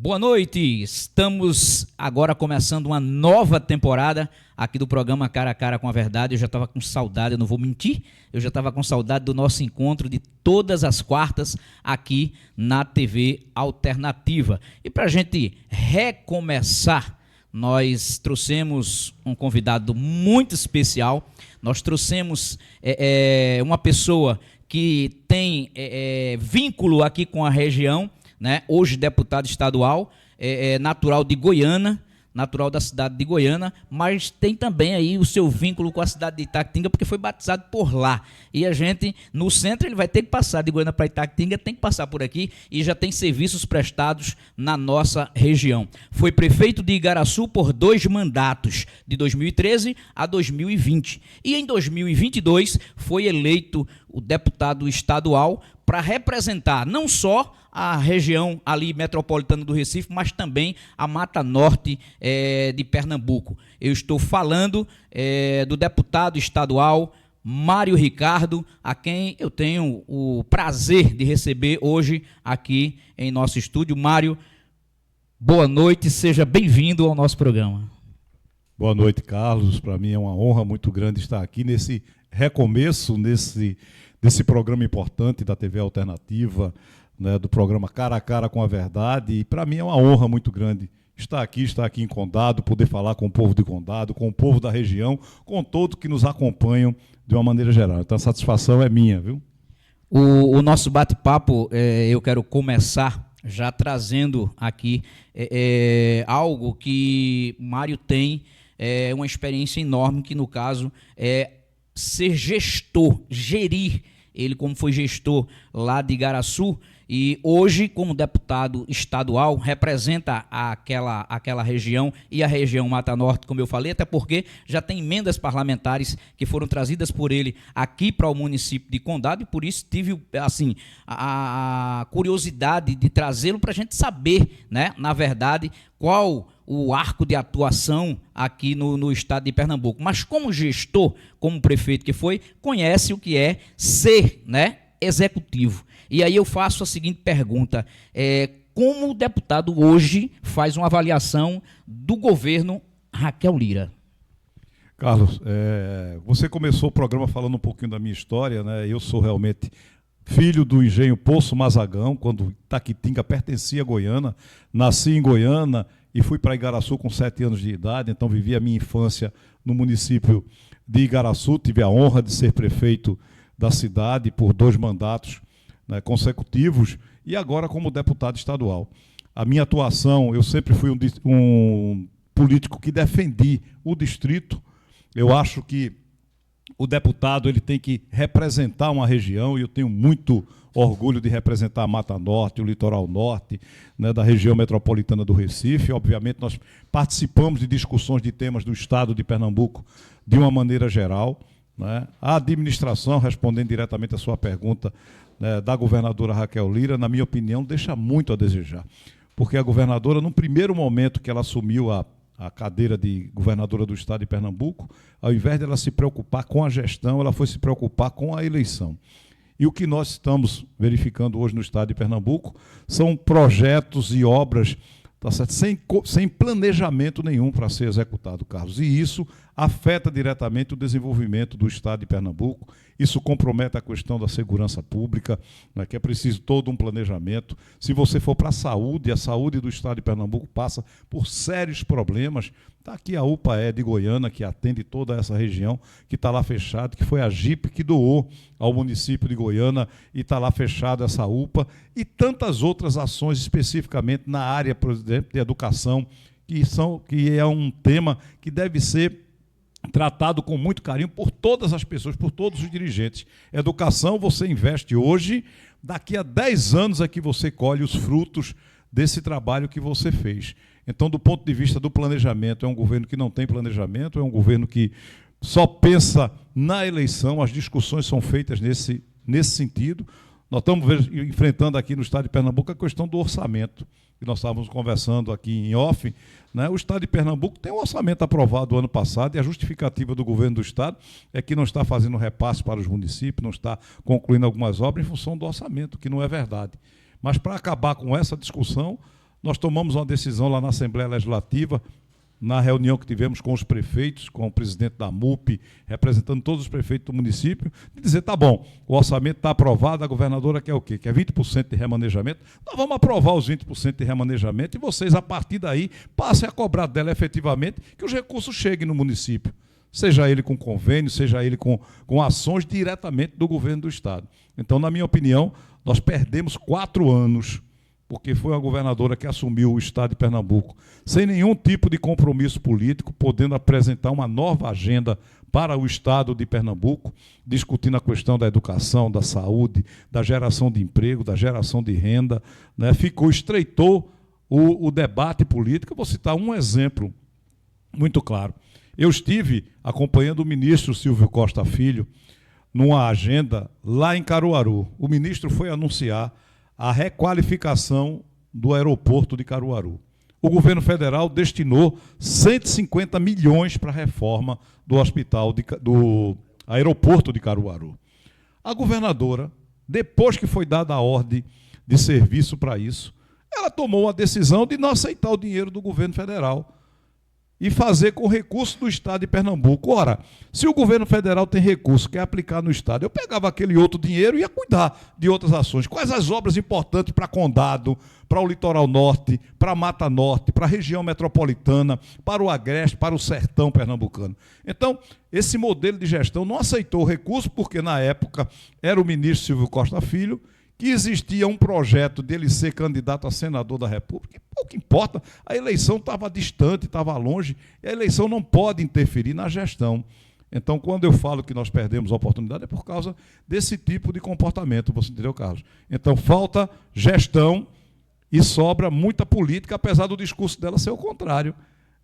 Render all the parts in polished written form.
Boa noite, estamos agora começando uma nova temporada aqui do programa Cara a Cara com a Verdade. Eu já estava com saudade, eu não vou mentir, eu já estava com saudade do nosso encontro de todas as quartas aqui na TV Alternativa. E para a gente recomeçar, nós trouxemos um convidado muito especial, nós trouxemos uma pessoa que tem vínculo aqui com a região, né? Hoje deputado estadual, natural de Goiânia, natural da cidade de Goiânia, mas tem também aí o seu vínculo com a cidade de Itaquitinga, porque foi batizado por lá. E a gente, no centro, ele vai ter que passar de Goiânia para Itaquitinga, tem que passar por aqui e já tem serviços prestados na nossa região. Foi prefeito de Igaraçu por 2 mandatos, de 2013 a 2020. E em 2022 foi eleito o deputado estadual para representar não só a região ali metropolitana do Recife, mas também a Mata Norte de Pernambuco. Eu estou falando do deputado estadual Mário Ricardo, a quem eu tenho o prazer de receber hoje aqui em nosso estúdio. Mário, boa noite, seja bem-vindo ao nosso programa. Boa noite, Carlos. Para mim é uma honra muito grande estar aqui nesse recomeço, desse programa importante da TV Alternativa, né, do programa Cara a Cara com a Verdade. E para mim é uma honra muito grande estar aqui em Condado, poder falar com o povo de Condado, com o povo da região, com todos que nos acompanham de uma maneira geral. Então a satisfação é minha, viu? O nosso bate-papo, eu quero começar já trazendo aqui algo que Mário tem, uma experiência enorme, que no caso é ser gestor, gerir. Ele, como foi gestor lá de Igaraçu, e hoje, como deputado estadual, representa aquela região e a região Mata Norte, como eu falei, até porque já tem emendas parlamentares que foram trazidas por ele aqui para o município de Condado, e por isso tive assim, a curiosidade de trazê-lo para a gente saber, né, na verdade, qual o arco de atuação aqui no estado de Pernambuco. Mas como gestor, como prefeito que foi, conhece o que é ser, né, executivo. E aí eu faço a seguinte pergunta: como o deputado hoje faz uma avaliação do governo Raquel Lira? Carlos, você começou o programa falando um pouquinho da minha história, né? Eu sou realmente filho do engenho Poço Mazagão, quando Itaquitinga pertencia a Goiânia, nasci em Goiânia e fui para Igaraçu com 7 anos de idade, então vivi a minha infância no município de Igaraçu, tive a honra de ser prefeito da cidade por 2 mandatos, né, consecutivos, e agora como deputado estadual. A minha atuação, eu sempre fui um político que defendi o distrito. Eu acho que o deputado ele tem que representar uma região, e eu tenho muito orgulho de representar a Mata Norte, o Litoral Norte, né, da região metropolitana do Recife. Obviamente, nós participamos de discussões de temas do estado de Pernambuco de uma maneira geral, né? A administração, respondendo diretamente a sua pergunta, né, da governadora Raquel Lira, na minha opinião, deixa muito a desejar. Porque a governadora, no primeiro momento que ela assumiu a cadeira de governadora do estado de Pernambuco, ao invés de ela se preocupar com a gestão, ela foi se preocupar com a eleição. E o que nós estamos verificando hoje no estado de Pernambuco são projetos e obras, tá certo, sem planejamento nenhum para ser executado, Carlos. E isso afeta diretamente o desenvolvimento do estado de Pernambuco, isso compromete a questão da segurança pública, né, que é preciso todo um planejamento. Se você for para a saúde do estado de Pernambuco passa por sérios problemas. Está aqui a UPAE de Goiânia, que atende toda essa região, que está lá fechado, que foi a GIP que doou ao município de Goiânia, e está lá fechada essa UPA, e tantas outras ações especificamente na área, por exemplo, de educação, que é um tema que deve ser tratado com muito carinho por todas as pessoas, por todos os dirigentes. Educação você investe hoje, daqui a 10 anos é que você colhe os frutos desse trabalho que você fez. Então, do ponto de vista do planejamento, é um governo que não tem planejamento, é um governo que só pensa na eleição, as discussões são feitas nesse sentido. Nós estamos enfrentando aqui no estado de Pernambuco a questão do orçamento, que nós estávamos conversando aqui em off, né? O estado de Pernambuco tem um orçamento aprovado ano passado, e a justificativa do governo do estado é que não está fazendo repasse para os municípios, não está concluindo algumas obras em função do orçamento, que não é verdade. Mas para acabar com essa discussão, Nós tomamos uma decisão lá na Assembleia Legislativa, na reunião que tivemos com os prefeitos, com o presidente da MUP, representando todos os prefeitos do município, de dizer, tá bom, o orçamento está aprovado, a governadora quer o quê? Quer 20% de remanejamento? Nós vamos aprovar os 20% de remanejamento e vocês, a partir daí, passem a cobrar dela efetivamente que os recursos cheguem no município. Seja ele com convênio, seja ele com ações diretamente do governo do Estado. Então, na minha opinião, nós perdemos 4 anos, porque foi uma governadora que assumiu o Estado de Pernambuco sem nenhum tipo de compromisso político, podendo apresentar uma nova agenda para o Estado de Pernambuco, discutindo a questão da educação, da saúde, da geração de emprego, da geração de renda, né? Estreitou o debate político. Eu vou citar um exemplo muito claro. Eu estive acompanhando o ministro Silvio Costa Filho numa agenda lá em Caruaru. O ministro foi anunciar a requalificação do aeroporto de Caruaru. O governo federal destinou 150 milhões para a reforma do do aeroporto de Caruaru. A governadora, depois que foi dada a ordem de serviço para isso, ela tomou a decisão de não aceitar o dinheiro do governo federal e fazer com recurso do Estado de Pernambuco. Ora, se o governo federal tem recurso, quer aplicar no Estado, eu pegava aquele outro dinheiro e ia cuidar de outras ações. Quais as obras importantes para Condado, para o Litoral Norte, para a Mata Norte, para a região metropolitana, para o Agreste, para o sertão pernambucano? Então, esse modelo de gestão não aceitou o recurso, porque na época era o ministro Silvio Costa Filho, que existia um projeto dele ser candidato a senador da República. Pouco importa, a eleição estava distante, estava longe, e a eleição não pode interferir na gestão. Então, quando eu falo que nós perdemos a oportunidade, é por causa desse tipo de comportamento, você entendeu, Carlos? Então, falta gestão e sobra muita política, apesar do discurso dela ser o contrário.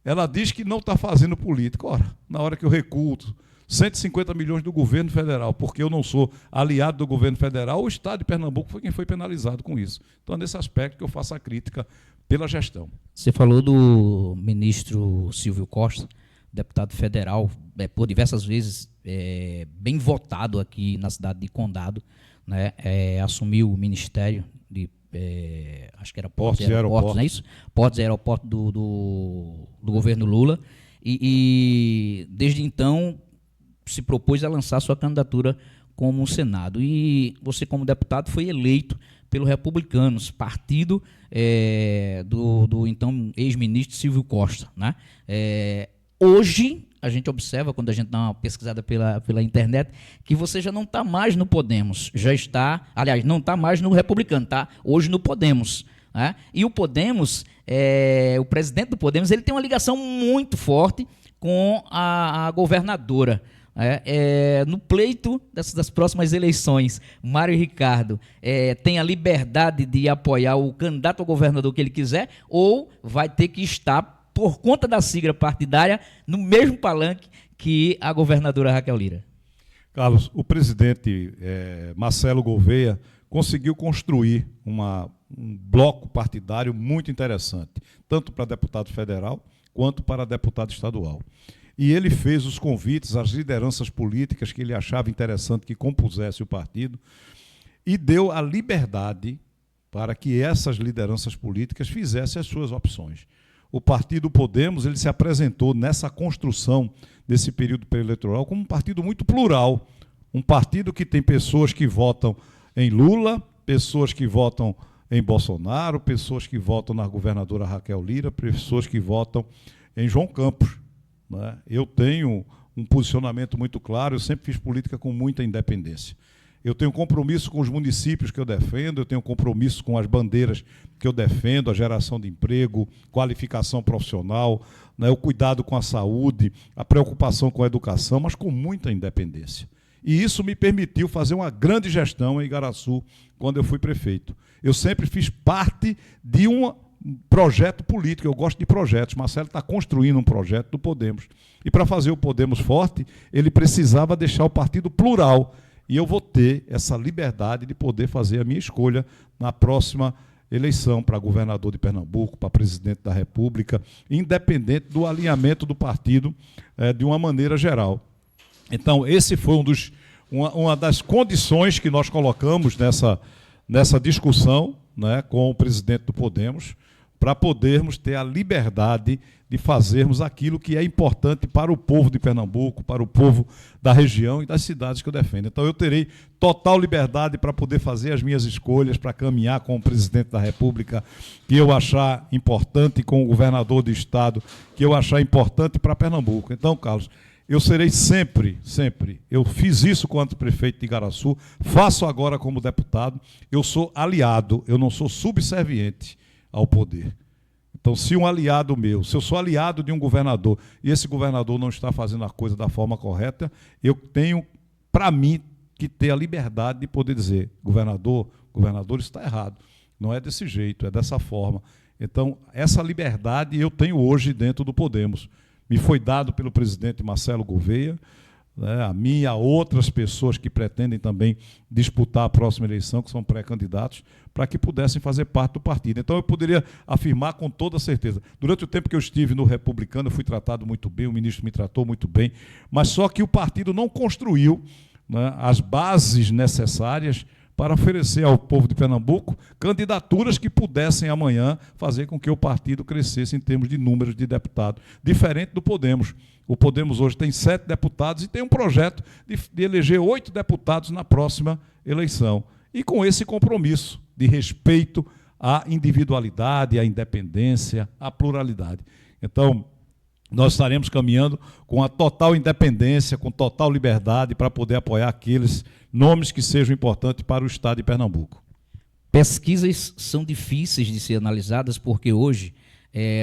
Ela diz que não está fazendo política. Ora, na hora que eu recuo 150 milhões do governo federal, porque eu não sou aliado do governo federal, o Estado de Pernambuco foi quem foi penalizado com isso. Então, é nesse aspecto que eu faço a crítica pela gestão. Você falou do ministro Silvio Costa, deputado federal, por diversas vezes bem votado aqui na cidade de Condado, né? Assumiu o ministério de, acho que era Portos e Aeroportos, não é isso? Portos e Aeroportos do governo Lula, e desde então se propôs a lançar sua candidatura como Senado. E você, como deputado, foi eleito pelos Republicanos, partido do então ex-ministro Silvio Costa, né? Hoje, a gente observa, quando a gente dá uma pesquisada pela internet, que você já não está mais no Podemos, já está, aliás, não está mais no Republicano, está hoje no Podemos, né? E o Podemos, o presidente do Podemos, ele tem uma ligação muito forte com a governadora. No pleito das próximas eleições, Mário Ricardo tem a liberdade de apoiar o candidato a governador que ele quiser, ou vai ter que estar, por conta da sigla partidária, no mesmo palanque que a governadora Raquel Lira? Carlos, o presidente Marcelo Gouveia conseguiu construir um bloco partidário muito interessante, tanto para deputado federal quanto para deputado estadual. E ele fez os convites às lideranças políticas que ele achava interessante que compusesse o partido e deu a liberdade para que essas lideranças políticas fizessem as suas opções. O partido Podemos, ele se apresentou nessa construção desse período pré-eleitoral como um partido muito plural, um partido que tem pessoas que votam em Lula, pessoas que votam em Bolsonaro, pessoas que votam na governadora Raquel Lira, pessoas que votam em João Campos. Eu tenho um posicionamento muito claro, eu sempre fiz política com muita independência. Eu tenho compromisso com os municípios que eu defendo, eu tenho compromisso com as bandeiras que eu defendo, a geração de emprego, qualificação profissional, o cuidado com a saúde, a preocupação com a educação, mas com muita independência. E isso me permitiu fazer uma grande gestão em Igaraçu, quando eu fui prefeito. Eu sempre fiz parte de um projeto político, eu gosto de projetos. Marcelo está construindo um projeto do Podemos. E para fazer o Podemos forte, ele precisava deixar o partido plural. E eu vou ter essa liberdade de poder fazer a minha escolha na próxima eleição para governador de Pernambuco, para presidente da República, independente do alinhamento do partido de uma maneira geral. Então, esse foi uma das condições que nós colocamos nessa discussão, com o presidente do Podemos, para podermos ter a liberdade de fazermos aquilo que é importante para o povo de Pernambuco, para o povo da região e das cidades que eu defendo. Então eu terei total liberdade para poder fazer as minhas escolhas, para caminhar com o presidente da República que eu achar importante, com o governador do estado que eu achar importante para Pernambuco. Então, Carlos, eu serei sempre, eu fiz isso quanto prefeito de Igaraçu, faço agora como deputado, eu sou aliado, eu não sou subserviente ao poder. Então, se um aliado meu, se eu sou aliado de um governador e esse governador não está fazendo a coisa da forma correta, eu tenho, para mim, que ter a liberdade de poder dizer, governador, isso está errado. Não é desse jeito, é dessa forma. Então, essa liberdade eu tenho hoje dentro do Podemos. Me foi dado pelo presidente Marcelo Gouveia, né, a mim e a outras pessoas que pretendem também disputar a próxima eleição, que são pré-candidatos, para que pudessem fazer parte do partido. Então, eu poderia afirmar com toda certeza. Durante o tempo que eu estive no Republicano, eu fui tratado muito bem, o ministro me tratou muito bem, mas só que o partido não construiu, né, as bases necessárias para oferecer ao povo de Pernambuco candidaturas que pudessem amanhã fazer com que o partido crescesse em termos de números de deputados, diferente do Podemos. O Podemos hoje tem 7 deputados e tem um projeto de eleger 8 deputados na próxima eleição. E com esse compromisso de respeito à individualidade, à independência, à pluralidade. Então, nós estaremos caminhando com a total independência, com total liberdade para poder apoiar aqueles nomes que sejam importantes para o estado de Pernambuco. Pesquisas são difíceis de ser analisadas porque hoje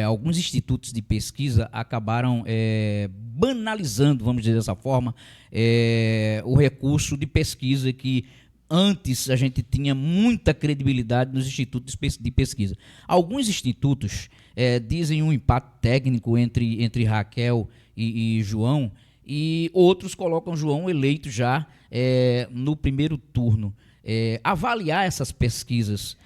alguns institutos de pesquisa acabaram banalizando, vamos dizer dessa forma, o recurso de pesquisa que antes a gente tinha muita credibilidade nos institutos de pesquisa. Alguns institutos dizem um empate técnico entre Raquel e João, e outros colocam João eleito já no primeiro turno. Avaliar essas pesquisas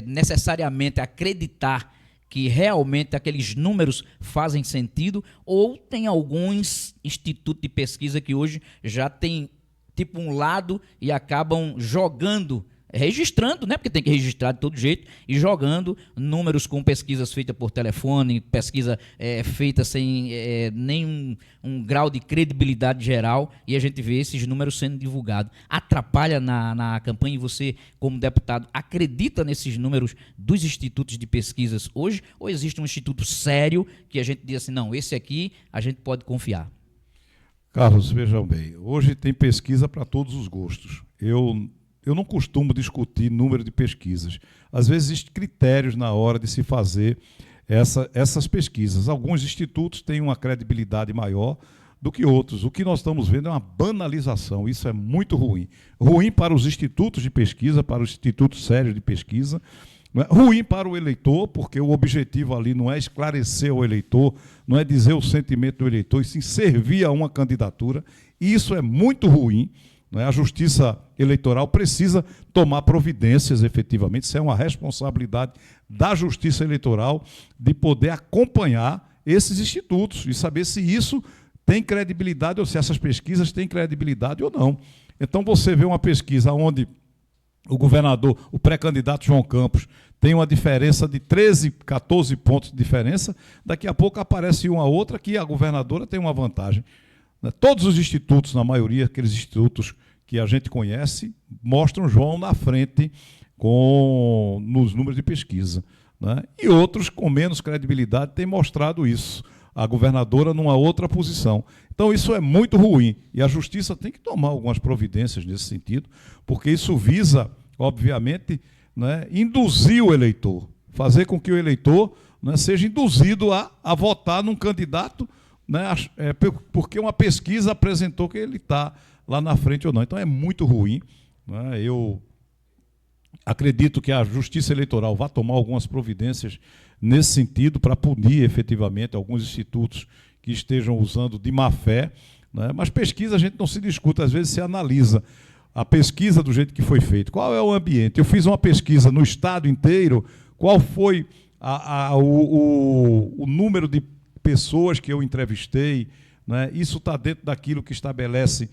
necessariamente acreditar que realmente aqueles números fazem sentido, ou tem alguns institutos de pesquisa que hoje já tem tipo um lado e acabam jogando, registrando, né? Porque tem que registrar de todo jeito, e jogando números com pesquisas feitas por telefone, pesquisa feita sem nenhum grau de credibilidade geral, e a gente vê esses números sendo divulgados. Atrapalha na campanha, e você, como deputado, acredita nesses números dos institutos de pesquisas hoje, ou existe um instituto sério que a gente diz assim, não, esse aqui a gente pode confiar? Carlos, vejam bem, hoje tem pesquisa para todos os gostos. Eu não costumo discutir número de pesquisas. Às vezes existem critérios na hora de se fazer essas pesquisas. Alguns institutos têm uma credibilidade maior do que outros. O que nós estamos vendo é uma banalização. Isso é muito ruim. Ruim para os institutos de pesquisa, para os institutos sérios de pesquisa. Ruim para o eleitor, porque o objetivo ali não é esclarecer o eleitor, não é dizer o sentimento do eleitor, e sim servir a uma candidatura. E isso é muito ruim. A Justiça Eleitoral precisa tomar providências, efetivamente. Isso é uma responsabilidade da Justiça Eleitoral de poder acompanhar esses institutos e saber se isso tem credibilidade ou se essas pesquisas têm credibilidade ou não. Então, você vê uma pesquisa onde o governador, o pré-candidato João Campos, tem uma diferença de 13, 14 pontos de diferença, daqui a pouco aparece uma outra que a governadora tem uma vantagem. Todos os institutos, na maioria, aqueles institutos que a gente conhece, mostram João na frente nos números de pesquisa, né? E outros com menos credibilidade têm mostrado isso. A governadora numa outra posição. Então, isso é muito ruim. E a Justiça tem que tomar algumas providências nesse sentido, porque isso visa, obviamente, né, induzir o eleitor, fazer com que o eleitor, né, seja induzido a votar num candidato, né, porque uma pesquisa apresentou que ele está lá na frente ou não. Então, é muito ruim, né? Eu acredito que a Justiça Eleitoral vai tomar algumas providências nesse sentido para punir efetivamente alguns institutos que estejam usando de má fé, né? Mas pesquisa a gente não se discute, às vezes se analisa a pesquisa do jeito que foi feito. Qual é o ambiente? Eu fiz uma pesquisa no estado inteiro, qual foi o número de pessoas que eu entrevistei, né? Isso está dentro daquilo que estabelece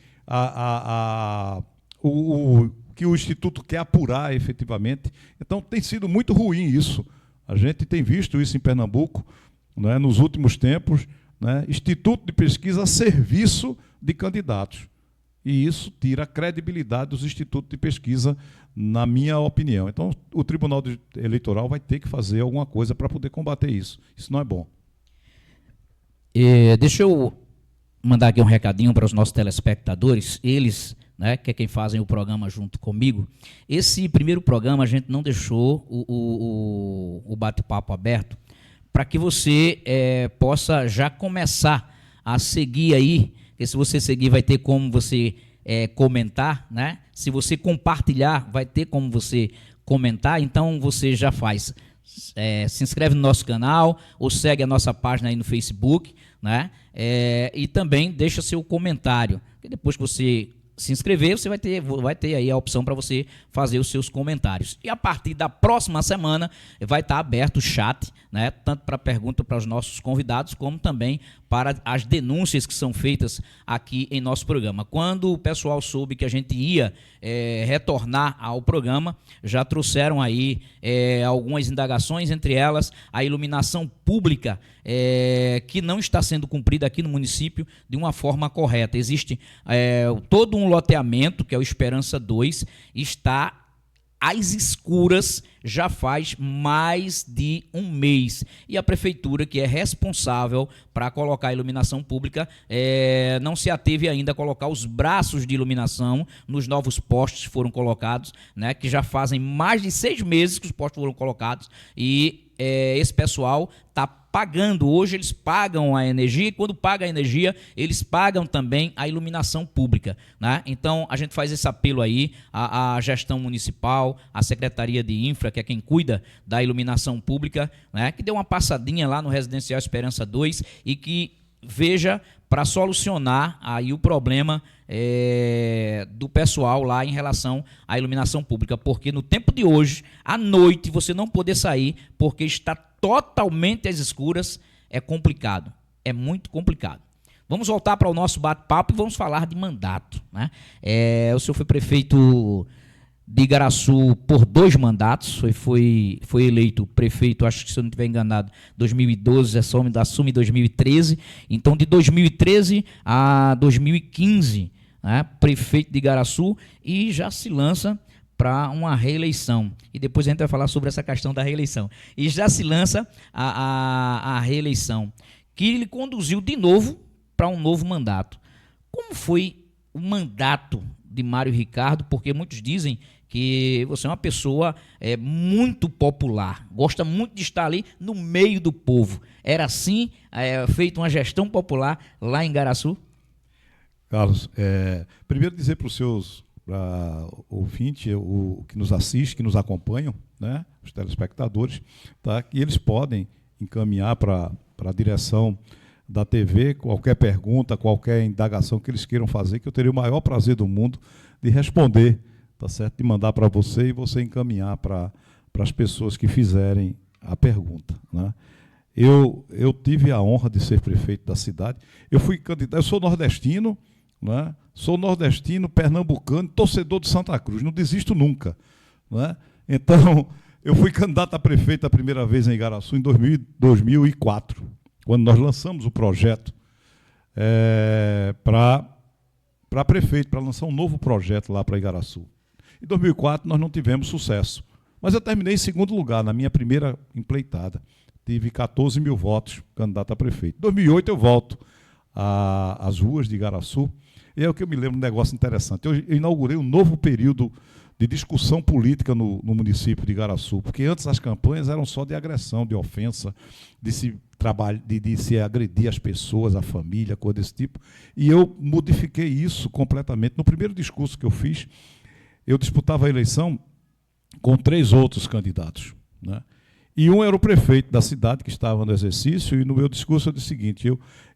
que o Instituto quer apurar efetivamente. Então, tem sido muito ruim isso, A gente tem visto isso em Pernambuco, né, nos últimos tempos, né, instituto de pesquisa a serviço de candidatos. E isso tira a credibilidade dos institutos de pesquisa, na minha opinião. Então, o Tribunal Eleitoral vai ter que fazer alguma coisa para poder combater isso. Isso não é bom. Deixa eu mandar aqui um recadinho para os nossos telespectadores, eles, né, que é quem fazem o programa junto comigo. Esse primeiro programa a gente não deixou o bate-papo aberto para que você possa já começar a seguir aí, porque se você seguir vai ter como você comentar, né? Se você compartilhar vai ter como você comentar, então você já faz. Se inscreve no nosso canal ou segue a nossa página aí no Facebook, né? E também deixa seu comentário. E depois que você se inscrever, você vai ter aí a opção para você fazer os seus comentários. E a partir da próxima semana vai estar aberto o chat, né? Tanto para pergunta para os nossos convidados, como também para as denúncias que são feitas aqui em nosso programa. Quando o pessoal soube que a gente ia retornar ao programa, já trouxeram aí algumas indagações, entre elas a iluminação pública que não está sendo cumprida aqui no município de uma forma correta. Existe todo um loteamento, que é o Esperança 2, está às escuras já faz mais de um mês. E a prefeitura, que é responsável para colocar a iluminação pública, não se ateve ainda a colocar os braços de iluminação nos novos postes que foram colocados, né, que já fazem mais de 6 meses que os postes foram colocados, e esse pessoal está pagando. Hoje eles pagam a energia, e quando paga a energia, eles pagam também a iluminação pública, né? Então, a gente faz esse apelo aí à gestão municipal, à Secretaria de Infra, que é quem cuida da iluminação pública, né, que dê uma passadinha lá no Residencial Esperança 2 e que veja para solucionar aí o problema do pessoal lá em relação à iluminação pública, porque no tempo de hoje, à noite, você não poder sair porque está totalmente às escuras, é complicado, é muito complicado. Vamos voltar para o nosso bate-papo e vamos falar de mandato, né? O senhor foi prefeito de Igaraçu por 2 mandatos, foi eleito prefeito, acho que se eu não estiver enganado, 2012, assume 2013, então de 2013 a 2015, né, prefeito de Igaraçu, e já se lança para uma reeleição. E depois a gente vai falar sobre essa questão da reeleição. E já se lança a reeleição, que ele conduziu de novo para um novo mandato. Como foi o mandato de Mário Ricardo? Porque muitos dizem que você é uma pessoa muito popular, gosta muito de estar ali no meio do povo. Era assim, feito uma gestão popular lá em Igaraçu? Carlos, primeiro dizer para os seus ouvintes, que nos assistem, que nos acompanham, né, os telespectadores, tá, que eles podem encaminhar para a direção da TV qualquer pergunta, qualquer indagação que eles queiram fazer, que eu teria o maior prazer do mundo de responder, tá certo? De mandar para você e você encaminhar para as pessoas que fizerem a pergunta, né? Eu tive a honra de ser prefeito da cidade. Eu fui candidato, eu sou nordestino, né? Sou nordestino, pernambucano, torcedor de Santa Cruz, não desisto nunca, né? Então, eu fui candidato a prefeito a primeira vez em Igaraçu em 2004, quando nós lançamos o projeto para prefeito, para lançar um novo projeto lá para Igaraçu. Em 2004 nós não tivemos sucesso, mas eu terminei em segundo lugar na minha primeira empleitada. Tive 14 mil votos, candidato a prefeito. Em 2008 eu volto às ruas de Igaraçu, e é o que eu me lembro de um negócio interessante. Eu inaugurei um novo período de discussão política no município de Igaraçu, porque antes as campanhas eram só de agressão, de ofensa, de se agredir as pessoas, a família, coisa desse tipo, e eu modifiquei isso completamente. No primeiro discurso que eu fiz, eu disputava a eleição com 3 outros candidatos, né? E um era o prefeito da cidade, que estava no exercício, e no meu discurso eu disse o seguinte: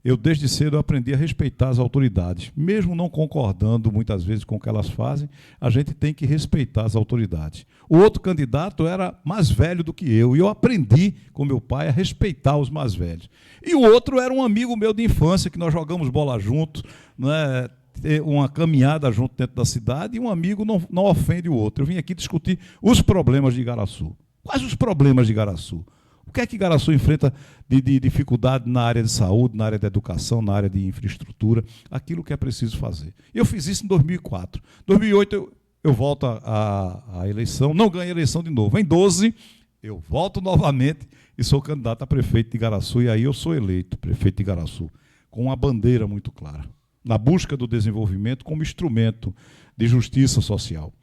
eu desde cedo aprendi a respeitar as autoridades. Mesmo não concordando muitas vezes com o que elas fazem, a gente tem que respeitar as autoridades. O outro candidato era mais velho do que eu, e eu aprendi com meu pai a respeitar os mais velhos. E o outro era um amigo meu de infância, que nós jogamos bola juntos, né? Uma caminhada junto dentro da cidade, e um amigo não ofende o outro. Eu vim aqui discutir os problemas de Igaraçu. Quais os problemas de Igaraçu? O que é que Igaraçu enfrenta de dificuldade na área de saúde, na área da educação, na área de infraestrutura, aquilo que é preciso fazer. Eu fiz isso em 2004. Em 2008 eu volto à eleição, não ganho a eleição de novo. Em 2012 eu volto novamente e sou candidato a prefeito de Igaraçu, e aí eu sou eleito prefeito de Igaraçu, com uma bandeira muito clara, na busca do desenvolvimento como instrumento de justiça social.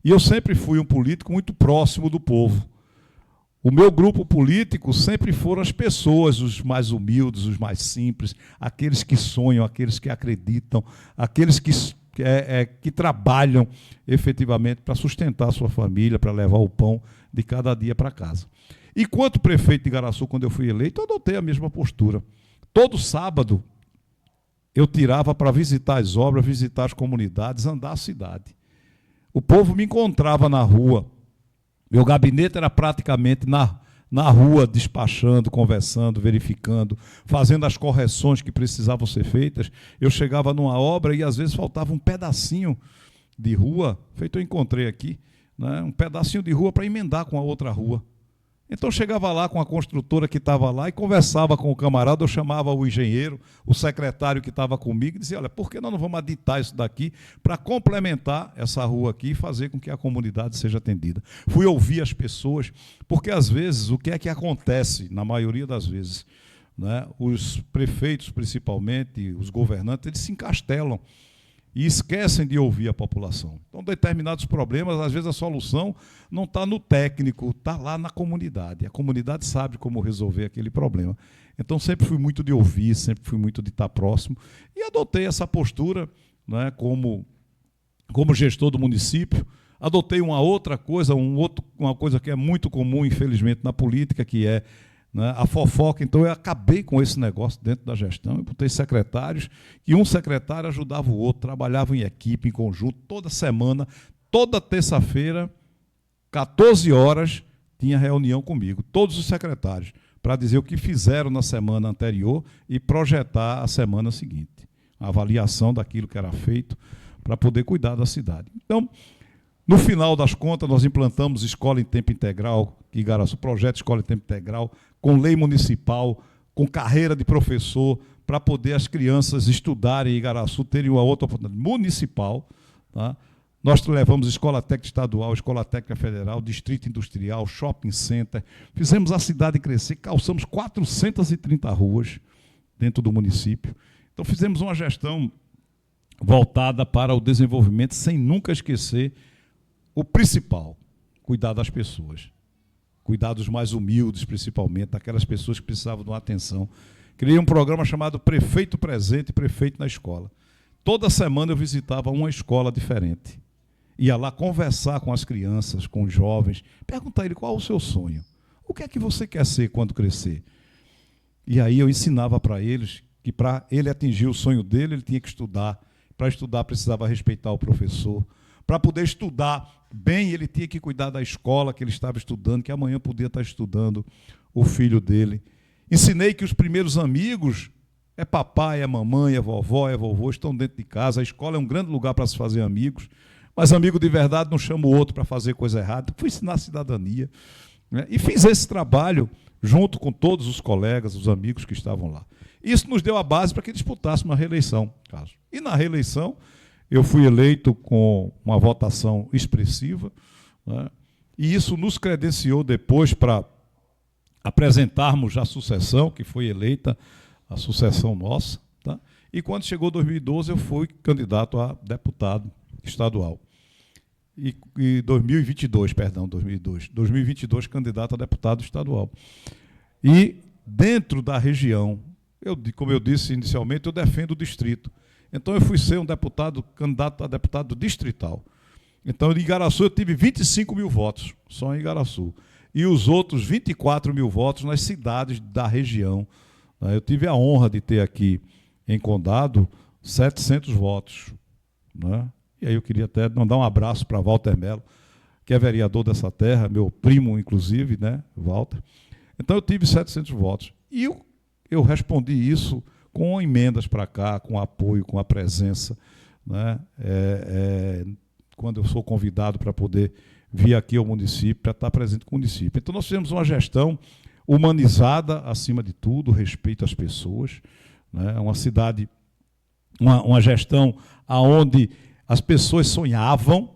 E eu sempre fui um político muito próximo do povo. O meu grupo político sempre foram as pessoas, os mais humildes, os mais simples, aqueles que sonham, aqueles que acreditam, aqueles que trabalham efetivamente para sustentar a sua família, para levar o pão de cada dia para casa. E quanto prefeito de Igaraçu, quando eu fui eleito, eu adotei a mesma postura. Todo sábado eu tirava para visitar as obras, visitar as comunidades, andar a cidade. O povo me encontrava na rua. Meu gabinete era praticamente na rua, despachando, conversando, verificando, fazendo as correções que precisavam ser feitas. Eu chegava numa obra e às vezes faltava um pedacinho de rua, feito eu encontrei aqui, né, um pedacinho de rua para emendar com a outra rua. Então eu chegava lá com a construtora que estava lá e conversava com o camarada, eu chamava o engenheiro, o secretário que estava comigo e dizia, olha, por que nós não vamos aditar isso daqui para complementar essa rua aqui e fazer com que a comunidade seja atendida? Fui ouvir as pessoas, porque às vezes o que é que acontece, na maioria das vezes, né, os prefeitos principalmente, os governantes, eles se encastelam e esquecem de ouvir a população. Então, determinados problemas, às vezes a solução não está no técnico, está lá na comunidade. A comunidade sabe como resolver aquele problema. Então, sempre fui muito de ouvir, sempre fui muito de estar próximo e adotei essa postura, né, como gestor do município. Adotei uma outra coisa, uma coisa que é muito comum, infelizmente, na política, que é, né, a fofoca. Então eu acabei com esse negócio dentro da gestão, eu botei secretários, e um secretário ajudava o outro, trabalhava em equipe, em conjunto, toda semana, toda terça-feira, 14 horas, tinha reunião comigo, todos os secretários, para dizer o que fizeram na semana anterior e projetar a semana seguinte, a avaliação daquilo que era feito, para poder cuidar da cidade. Então, no final das contas, nós implantamos escola em tempo integral, Igaraçu, projeto Escola em Tempo Integral, com lei municipal, com carreira de professor, para poder as crianças estudarem em Igaraçu, terem uma outra oportunidade municipal. Tá? Nós levamos escola técnica estadual, escola técnica federal, distrito industrial, shopping center, fizemos a cidade crescer, calçamos 430 ruas dentro do município. Então fizemos uma gestão voltada para o desenvolvimento, sem nunca esquecer o principal, cuidar das pessoas. Cuidar dos mais humildes, principalmente, daquelas pessoas que precisavam de uma atenção. Criei um programa chamado Prefeito Presente, Prefeito na Escola. Toda semana eu visitava uma escola diferente. Ia lá conversar com as crianças, com os jovens, perguntar a ele qual é o seu sonho. O que é que você quer ser quando crescer? E aí eu ensinava para eles que para ele atingir o sonho dele, ele tinha que estudar. Para estudar precisava respeitar o professor. Para poder estudar bem, ele tinha que cuidar da escola que ele estava estudando, que amanhã podia estar estudando o filho dele. Ensinei que os primeiros amigos é papai, é mamãe, é vovó, é vovô, estão dentro de casa. A escola é um grande lugar para se fazer amigos, mas amigo de verdade não chama o outro para fazer coisa errada. Fui ensinar a cidadania, né? E fiz esse trabalho junto com todos os colegas, os amigos que estavam lá. Isso nos deu a base para que disputássemos a reeleição, Carlos. E na reeleição, eu fui eleito com uma votação expressiva, né? E isso nos credenciou depois para apresentarmos a sucessão, que foi eleita a sucessão nossa. Tá? E quando chegou 2012, eu fui candidato a deputado estadual. E 2022, candidato a deputado estadual. E dentro da região, como eu disse inicialmente, eu defendo o distrito. Então, eu fui ser um candidato a deputado distrital. Então, em Igaraçu, eu tive 25 mil votos, só em Igaraçu. E os outros 24 mil votos nas cidades da região. Eu tive a honra de ter aqui, em Condado, 700 votos. Né? E aí eu queria até mandar um abraço para Walter Mello, que é vereador dessa terra, meu primo, inclusive, né, Walter. Então, eu tive 700 votos. E eu respondi isso com emendas para cá, com apoio, com a presença, né? Quando eu sou convidado para poder vir aqui ao município, para estar presente com o município. Então, nós fizemos uma gestão humanizada acima de tudo, respeito às pessoas, né? Uma cidade, uma gestão onde as pessoas sonhavam,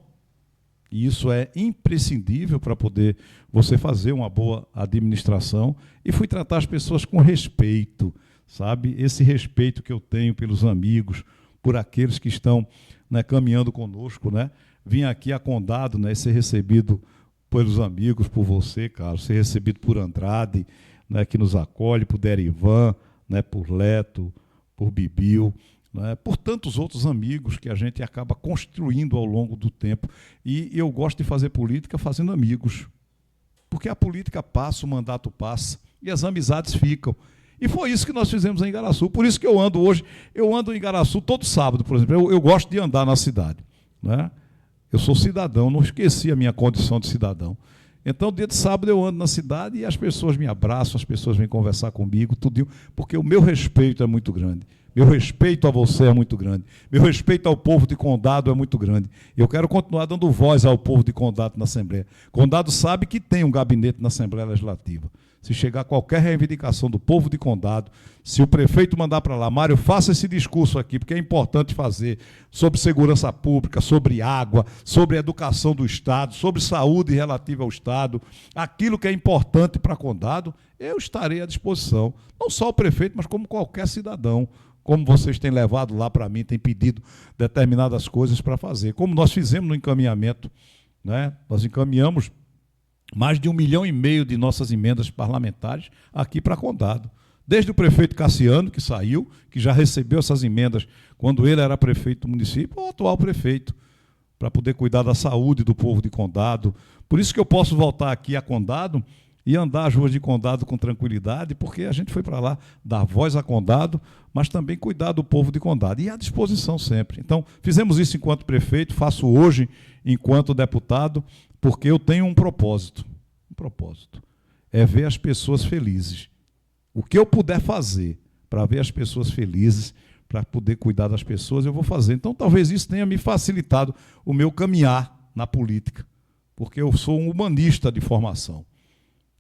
e isso é imprescindível para poder você fazer uma boa administração, e fui tratar as pessoas com respeito, sabe? Esse respeito que eu tenho pelos amigos, por aqueles que estão, né, caminhando conosco, né? Vim aqui a Condado, né, ser recebido pelos amigos, por você, Carlos, ser recebido por Andrade, né, que nos acolhe, por Derivan, né, por Leto, por Bibil, né, por tantos outros amigos que a gente acaba construindo ao longo do tempo. E eu gosto de fazer política fazendo amigos, porque a política passa, o mandato passa, e as amizades ficam. E foi isso que nós fizemos em Igaraçu. Por isso que eu ando hoje, eu ando em Igaraçu todo sábado, por exemplo. Eu gosto de andar na cidade, né? Eu sou cidadão, não esqueci a minha condição de cidadão. Então, dia de sábado eu ando na cidade e as pessoas me abraçam, as pessoas vêm conversar comigo, tudo, porque o meu respeito é muito grande. Meu respeito a você é muito grande. Meu respeito ao povo de Condado é muito grande. Eu quero continuar dando voz ao povo de Condado na Assembleia. Condado sabe que tem um gabinete na Assembleia Legislativa. Se chegar qualquer reivindicação do povo de Condado, se o prefeito mandar para lá, Mário, faça esse discurso aqui, porque é importante fazer, sobre segurança pública, sobre água, sobre educação do Estado, sobre saúde relativa ao Estado, aquilo que é importante para Condado, eu estarei à disposição. Não só o prefeito, mas como qualquer cidadão, como vocês têm levado lá para mim, têm pedido determinadas coisas para fazer. Como nós fizemos no encaminhamento, né? Nós encaminhamos mais de 1,5 milhão de nossas emendas parlamentares aqui para Condado. Desde o prefeito Cassiano, que saiu, que já recebeu essas emendas quando ele era prefeito do município, ao atual prefeito, para poder cuidar da saúde do povo de Condado. Por isso que eu posso voltar aqui a Condado e andar as ruas de Condado com tranquilidade, porque a gente foi para lá dar voz a Condado, mas também cuidar do povo de Condado. E à disposição sempre. Então, fizemos isso enquanto prefeito, faço hoje enquanto deputado, porque eu tenho um propósito. Um propósito. É ver as pessoas felizes. O que eu puder fazer para ver as pessoas felizes, para poder cuidar das pessoas, eu vou fazer. Então, talvez isso tenha me facilitado o meu caminhar na política, porque eu sou um humanista de formação.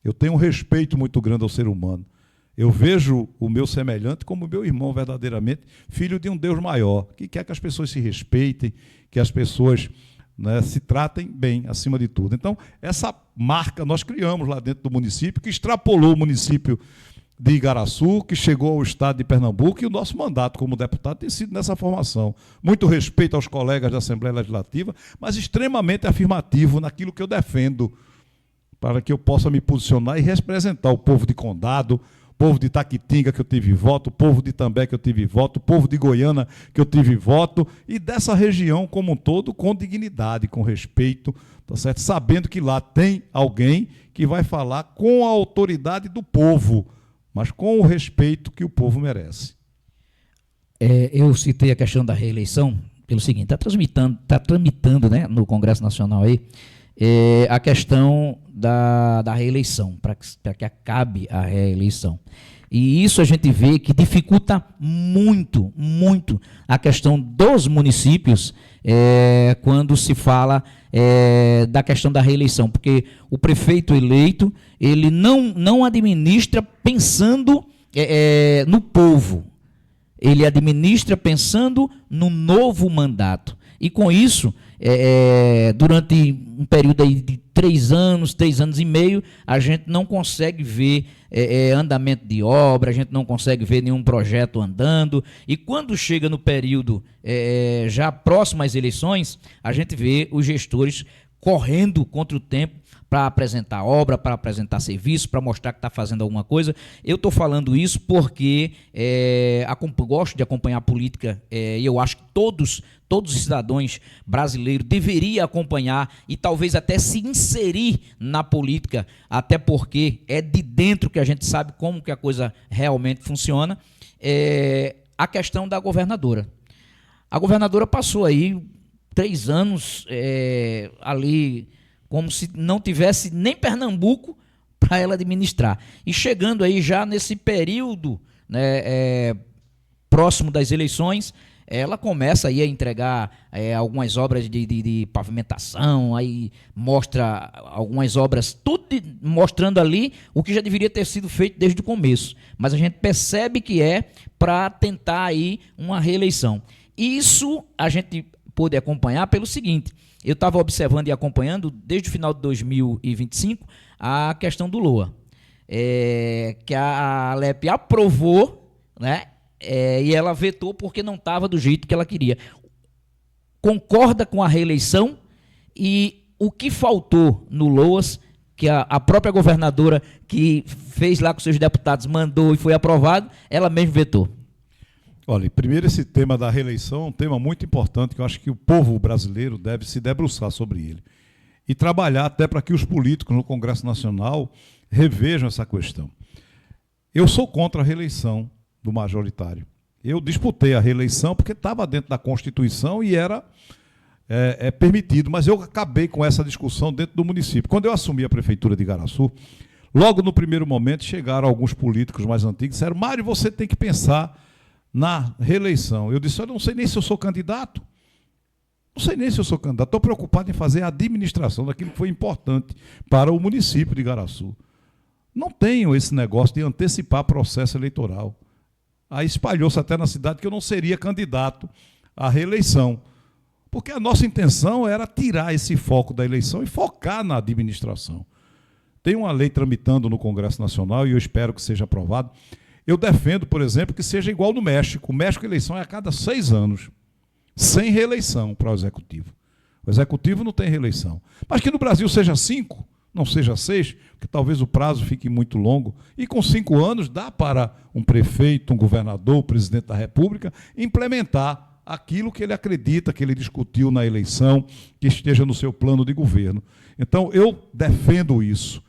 Eu tenho um respeito muito grande ao ser humano. Eu vejo o meu semelhante como meu irmão verdadeiramente, filho de um Deus maior, que quer que as pessoas se respeitem, que as pessoas, né, se tratem bem, acima de tudo. Então, essa marca nós criamos lá dentro do município, que extrapolou o município de Igaraçu, que chegou ao estado de Pernambuco, e o nosso mandato como deputado tem sido nessa formação. Muito respeito aos colegas da Assembleia Legislativa, mas extremamente afirmativo naquilo que eu defendo, para que eu possa me posicionar e representar o povo de Condado, o povo de Itaquitinga, que eu tive voto, o povo de Itambé, que eu tive voto, o povo de Goiânia, que eu tive voto, e dessa região como um todo, com dignidade, com respeito, tá certo? Sabendo que lá tem alguém que vai falar com a autoridade do povo, mas com o respeito que o povo merece. Eu citei a questão da reeleição pelo seguinte, está tramitando, né, no Congresso Nacional aí, a questão da reeleição, para que acabe a reeleição. E isso a gente vê que dificulta muito, muito a questão dos municípios quando se fala da questão da reeleição, porque o prefeito eleito, ele não administra pensando no povo, ele administra pensando no novo mandato. E com isso, durante um período aí de 3 anos e meio, a gente não consegue ver andamento de obra, a gente não consegue ver nenhum projeto andando, e quando chega no período já próximo às eleições, a gente vê os gestores correndo contra o tempo para apresentar obra, para apresentar serviço, para mostrar que está fazendo alguma coisa. Eu estou falando isso porque gosto de acompanhar a política, e eu acho que todos os cidadãos brasileiros deveriam acompanhar e talvez até se inserir na política, até porque é de dentro que a gente sabe como que a coisa realmente funciona. A questão da governadora. A governadora passou aí 3 anos ali como se não tivesse nem Pernambuco para ela administrar. E chegando aí já nesse período, né, próximo das eleições, ela começa aí a entregar algumas obras de pavimentação, aí mostra algumas obras, tudo mostrando ali o que já deveria ter sido feito desde o começo. Mas a gente percebe que é para tentar aí uma reeleição. Isso a gente pôde acompanhar pelo seguinte: eu estava observando e acompanhando desde o final de 2025 a questão do LOA, que a Alep aprovou, né? E ela vetou porque não estava do jeito que ela queria. Concorda com a reeleição, e o que faltou no LOAS, que a própria governadora que fez lá com seus deputados mandou e foi aprovado, ela mesmo vetou. Olha, primeiro, esse tema da reeleição é um tema muito importante, que eu acho que o povo brasileiro deve se debruçar sobre ele e trabalhar até para que os políticos no Congresso Nacional revejam essa questão. Eu sou contra a reeleição do majoritário. Eu disputei a reeleição porque estava dentro da Constituição e era permitido, mas eu acabei com essa discussão dentro do município. Quando eu assumi a prefeitura de Igaraçu, logo no primeiro momento chegaram alguns políticos mais antigos e disseram: Mário, você tem que pensar na reeleição. Eu disse: eu não sei nem se eu sou candidato. Não sei nem se eu sou candidato. Estou preocupado em fazer a administração daquilo que foi importante para o município de Igaraçu. Não tenho esse negócio de antecipar processo eleitoral. Aí espalhou-se até na cidade que eu não seria candidato à reeleição, porque a nossa intenção era tirar esse foco da eleição e focar na administração. Tem uma lei tramitando no Congresso Nacional e eu espero que seja aprovado. Eu defendo, por exemplo, que seja igual no México. O México, a eleição é a cada 6 anos, sem reeleição para o Executivo. O Executivo não tem reeleição. Mas que no Brasil seja 5, não seja 6, porque talvez o prazo fique muito longo. E com 5 anos dá para um prefeito, um governador, o presidente da República implementar aquilo que ele acredita, que ele discutiu na eleição, que esteja no seu plano de governo. Então, eu defendo isso.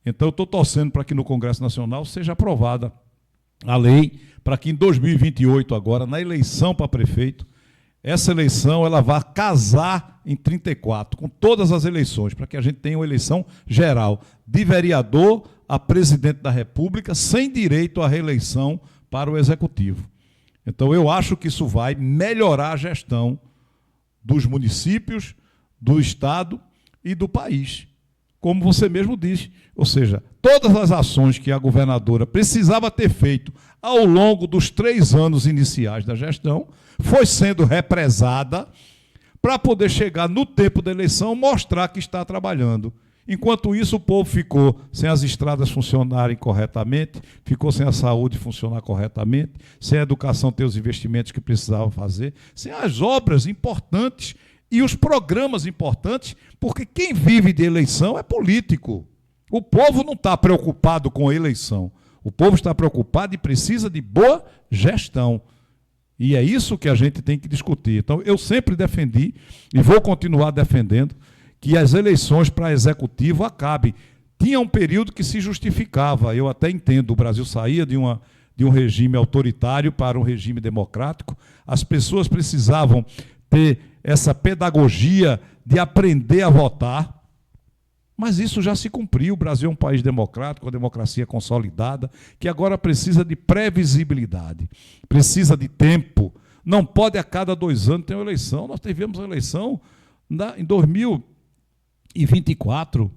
Então, eu estou torcendo para que no Congresso Nacional seja aprovada a lei, para que em 2028, agora, na eleição para prefeito, essa eleição ela vá casar em 34, com todas as eleições, para que a gente tenha uma eleição geral, de vereador a presidente da República, sem direito à reeleição para o Executivo. Então, eu acho que isso vai melhorar a gestão dos municípios, do Estado e do país. Como você mesmo disse, ou seja, todas as ações que a governadora precisava ter feito ao longo dos 3 anos iniciais da gestão, foi sendo represada para poder chegar no tempo da eleição, mostrar que está trabalhando. Enquanto isso, o povo ficou sem as estradas funcionarem corretamente, ficou sem a saúde funcionar corretamente, sem a educação ter os investimentos que precisava fazer, sem as obras importantes e os programas importantes, porque quem vive de eleição é político. O povo não está preocupado com a eleição. O povo está preocupado e precisa de boa gestão. E é isso que a gente tem que discutir. Então, eu sempre defendi e vou continuar defendendo que as eleições para executivo acabem. Tinha um período que se justificava, eu até entendo, o Brasil saía de um regime autoritário para um regime democrático, as pessoas precisavam ter essa pedagogia de aprender a votar, mas isso já se cumpriu. O Brasil é um país democrático, uma democracia consolidada, que agora precisa de previsibilidade, precisa de tempo. Não pode a cada 2 anos ter uma eleição. Nós tivemos uma eleição em 2024.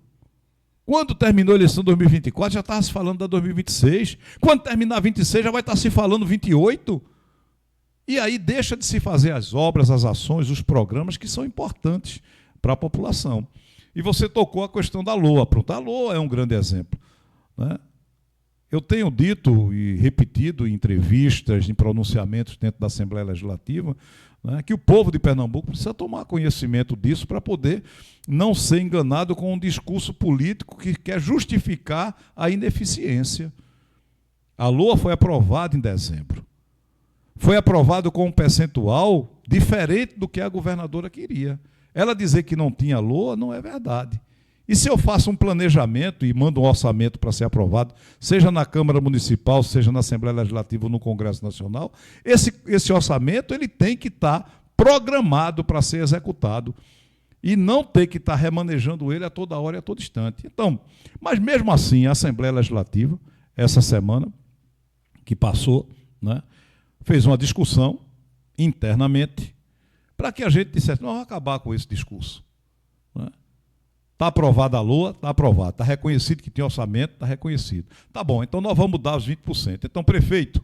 Quando terminou a eleição de 2024, já estava se falando da 2026. Quando terminar 26, já vai estar se falando 28. E aí deixa de se fazer as obras, as ações, os programas que são importantes para a população. E você tocou a questão da LOA. Pronto, a LOA é um grande exemplo, né? Eu tenho dito e repetido em entrevistas, em pronunciamentos dentro da Assembleia Legislativa, né, que o povo de Pernambuco precisa tomar conhecimento disso para poder não ser enganado com um discurso político que quer justificar a ineficiência. A LOA foi aprovada em dezembro. Foi aprovado com um percentual diferente do que a governadora queria. Ela dizer que não tinha LOA não é verdade. E se eu faço um planejamento e mando um orçamento para ser aprovado, seja na Câmara Municipal, seja na Assembleia Legislativa ou no Congresso Nacional, esse orçamento ele tem que estar programado para ser executado e não ter que estar remanejando ele a toda hora e a todo instante. Então, mas mesmo assim, a Assembleia Legislativa, essa semana que passou, né, fez uma discussão internamente para que a gente dissesse, não, vamos acabar com esse discurso. Está aprovada a LOA, está aprovado. Está reconhecido que tem orçamento, está reconhecido. Tá bom, então nós vamos dar os 20%. Então, prefeito,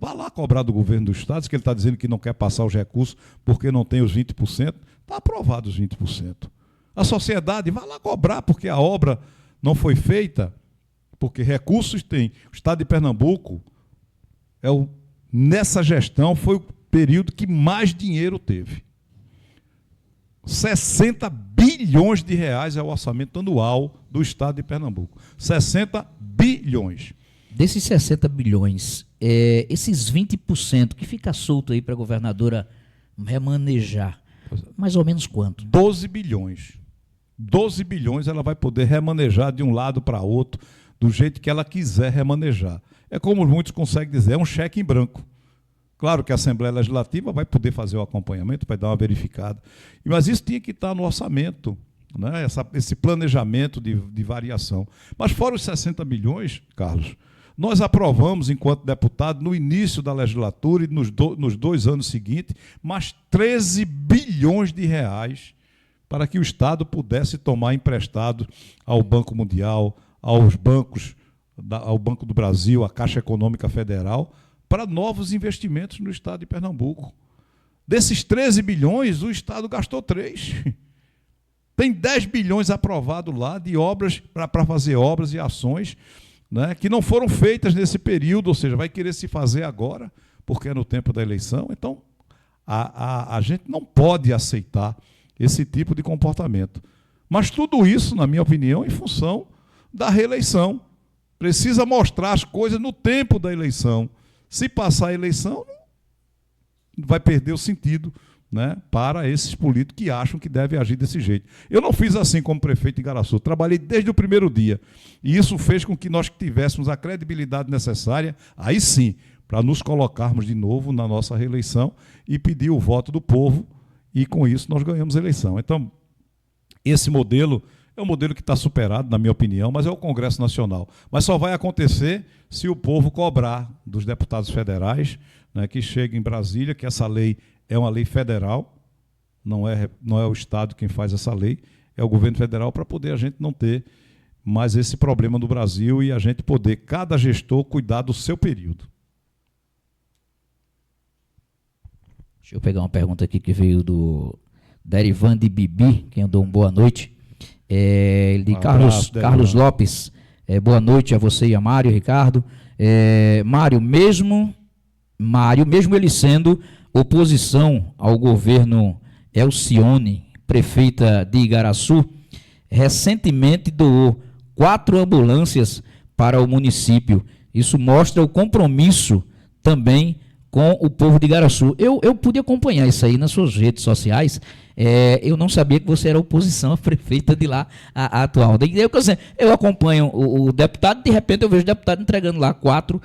vá lá cobrar do governo do Estado, que ele está dizendo que não quer passar os recursos porque não tem os 20%. Está aprovado os 20%. A sociedade vai lá cobrar porque a obra não foi feita, porque recursos tem. O Estado de Pernambuco, nessa gestão, foi o período que mais dinheiro teve. 60 bilhões de reais é o orçamento anual do Estado de Pernambuco. 60 bilhões. Desses 60 bilhões, esses 20% que fica solto aí para a governadora remanejar, mais ou menos quanto? 12 bilhões. 12 bilhões ela vai poder remanejar de um lado para outro, do jeito que ela quiser remanejar. É como muitos conseguem dizer, é um cheque em branco. Claro que a Assembleia Legislativa vai poder fazer o acompanhamento, vai dar uma verificada. Mas isso tinha que estar no orçamento, né? Esse planejamento de variação. Mas fora os 60 bilhões, Carlos, nós aprovamos, enquanto deputado, no início da legislatura e nos 2 anos seguintes, mais 13 bilhões de reais para que o Estado pudesse tomar emprestado ao Banco Mundial, aos bancos, ao Banco do Brasil, à Caixa Econômica Federal, para novos investimentos no Estado de Pernambuco. Desses 13 bilhões, o Estado gastou 3. Tem 10 bilhões aprovados lá de obras, para fazer obras e ações, né, que não foram feitas nesse período, ou seja, vai querer se fazer agora, porque é no tempo da eleição. Então, a gente não pode aceitar esse tipo de comportamento. Mas tudo isso, na minha opinião, em função da reeleição. Precisa mostrar as coisas no tempo da eleição. Se passar a eleição, vai perder o sentido, né, para esses políticos que acham que devem agir desse jeito. Eu não fiz assim como prefeito de Igaraçu, trabalhei desde o primeiro dia. E isso fez com que nós tivéssemos a credibilidade necessária, aí sim, para nos colocarmos de novo na nossa reeleição e pedir o voto do povo, e com isso nós ganhamos a eleição. Então, esse modelo é um modelo que está superado, na minha opinião, mas é o Congresso Nacional. Mas só vai acontecer se o povo cobrar dos deputados federais, né, que cheguem em Brasília, que essa lei é uma lei federal, não é o Estado quem faz essa lei, é o governo federal, para poder a gente não ter mais esse problema no Brasil e a gente poder, cada gestor, cuidar do seu período. Deixa eu pegar uma pergunta aqui que veio do Derivan de Bibi, que andou boa noite. Ele de Carlos Lopes. Boa noite a você e a Mário, Ricardo. Mário, mesmo ele sendo oposição ao governo Elcione, prefeita de Igaraçu, recentemente doou 4 ambulâncias para o município. Isso mostra o compromisso também com o povo de Igaraçu. Eu pude acompanhar isso aí nas suas redes sociais. Eu não sabia que você era oposição à prefeita de lá, a atual. Eu acompanho o deputado, de repente eu vejo o deputado entregando lá 4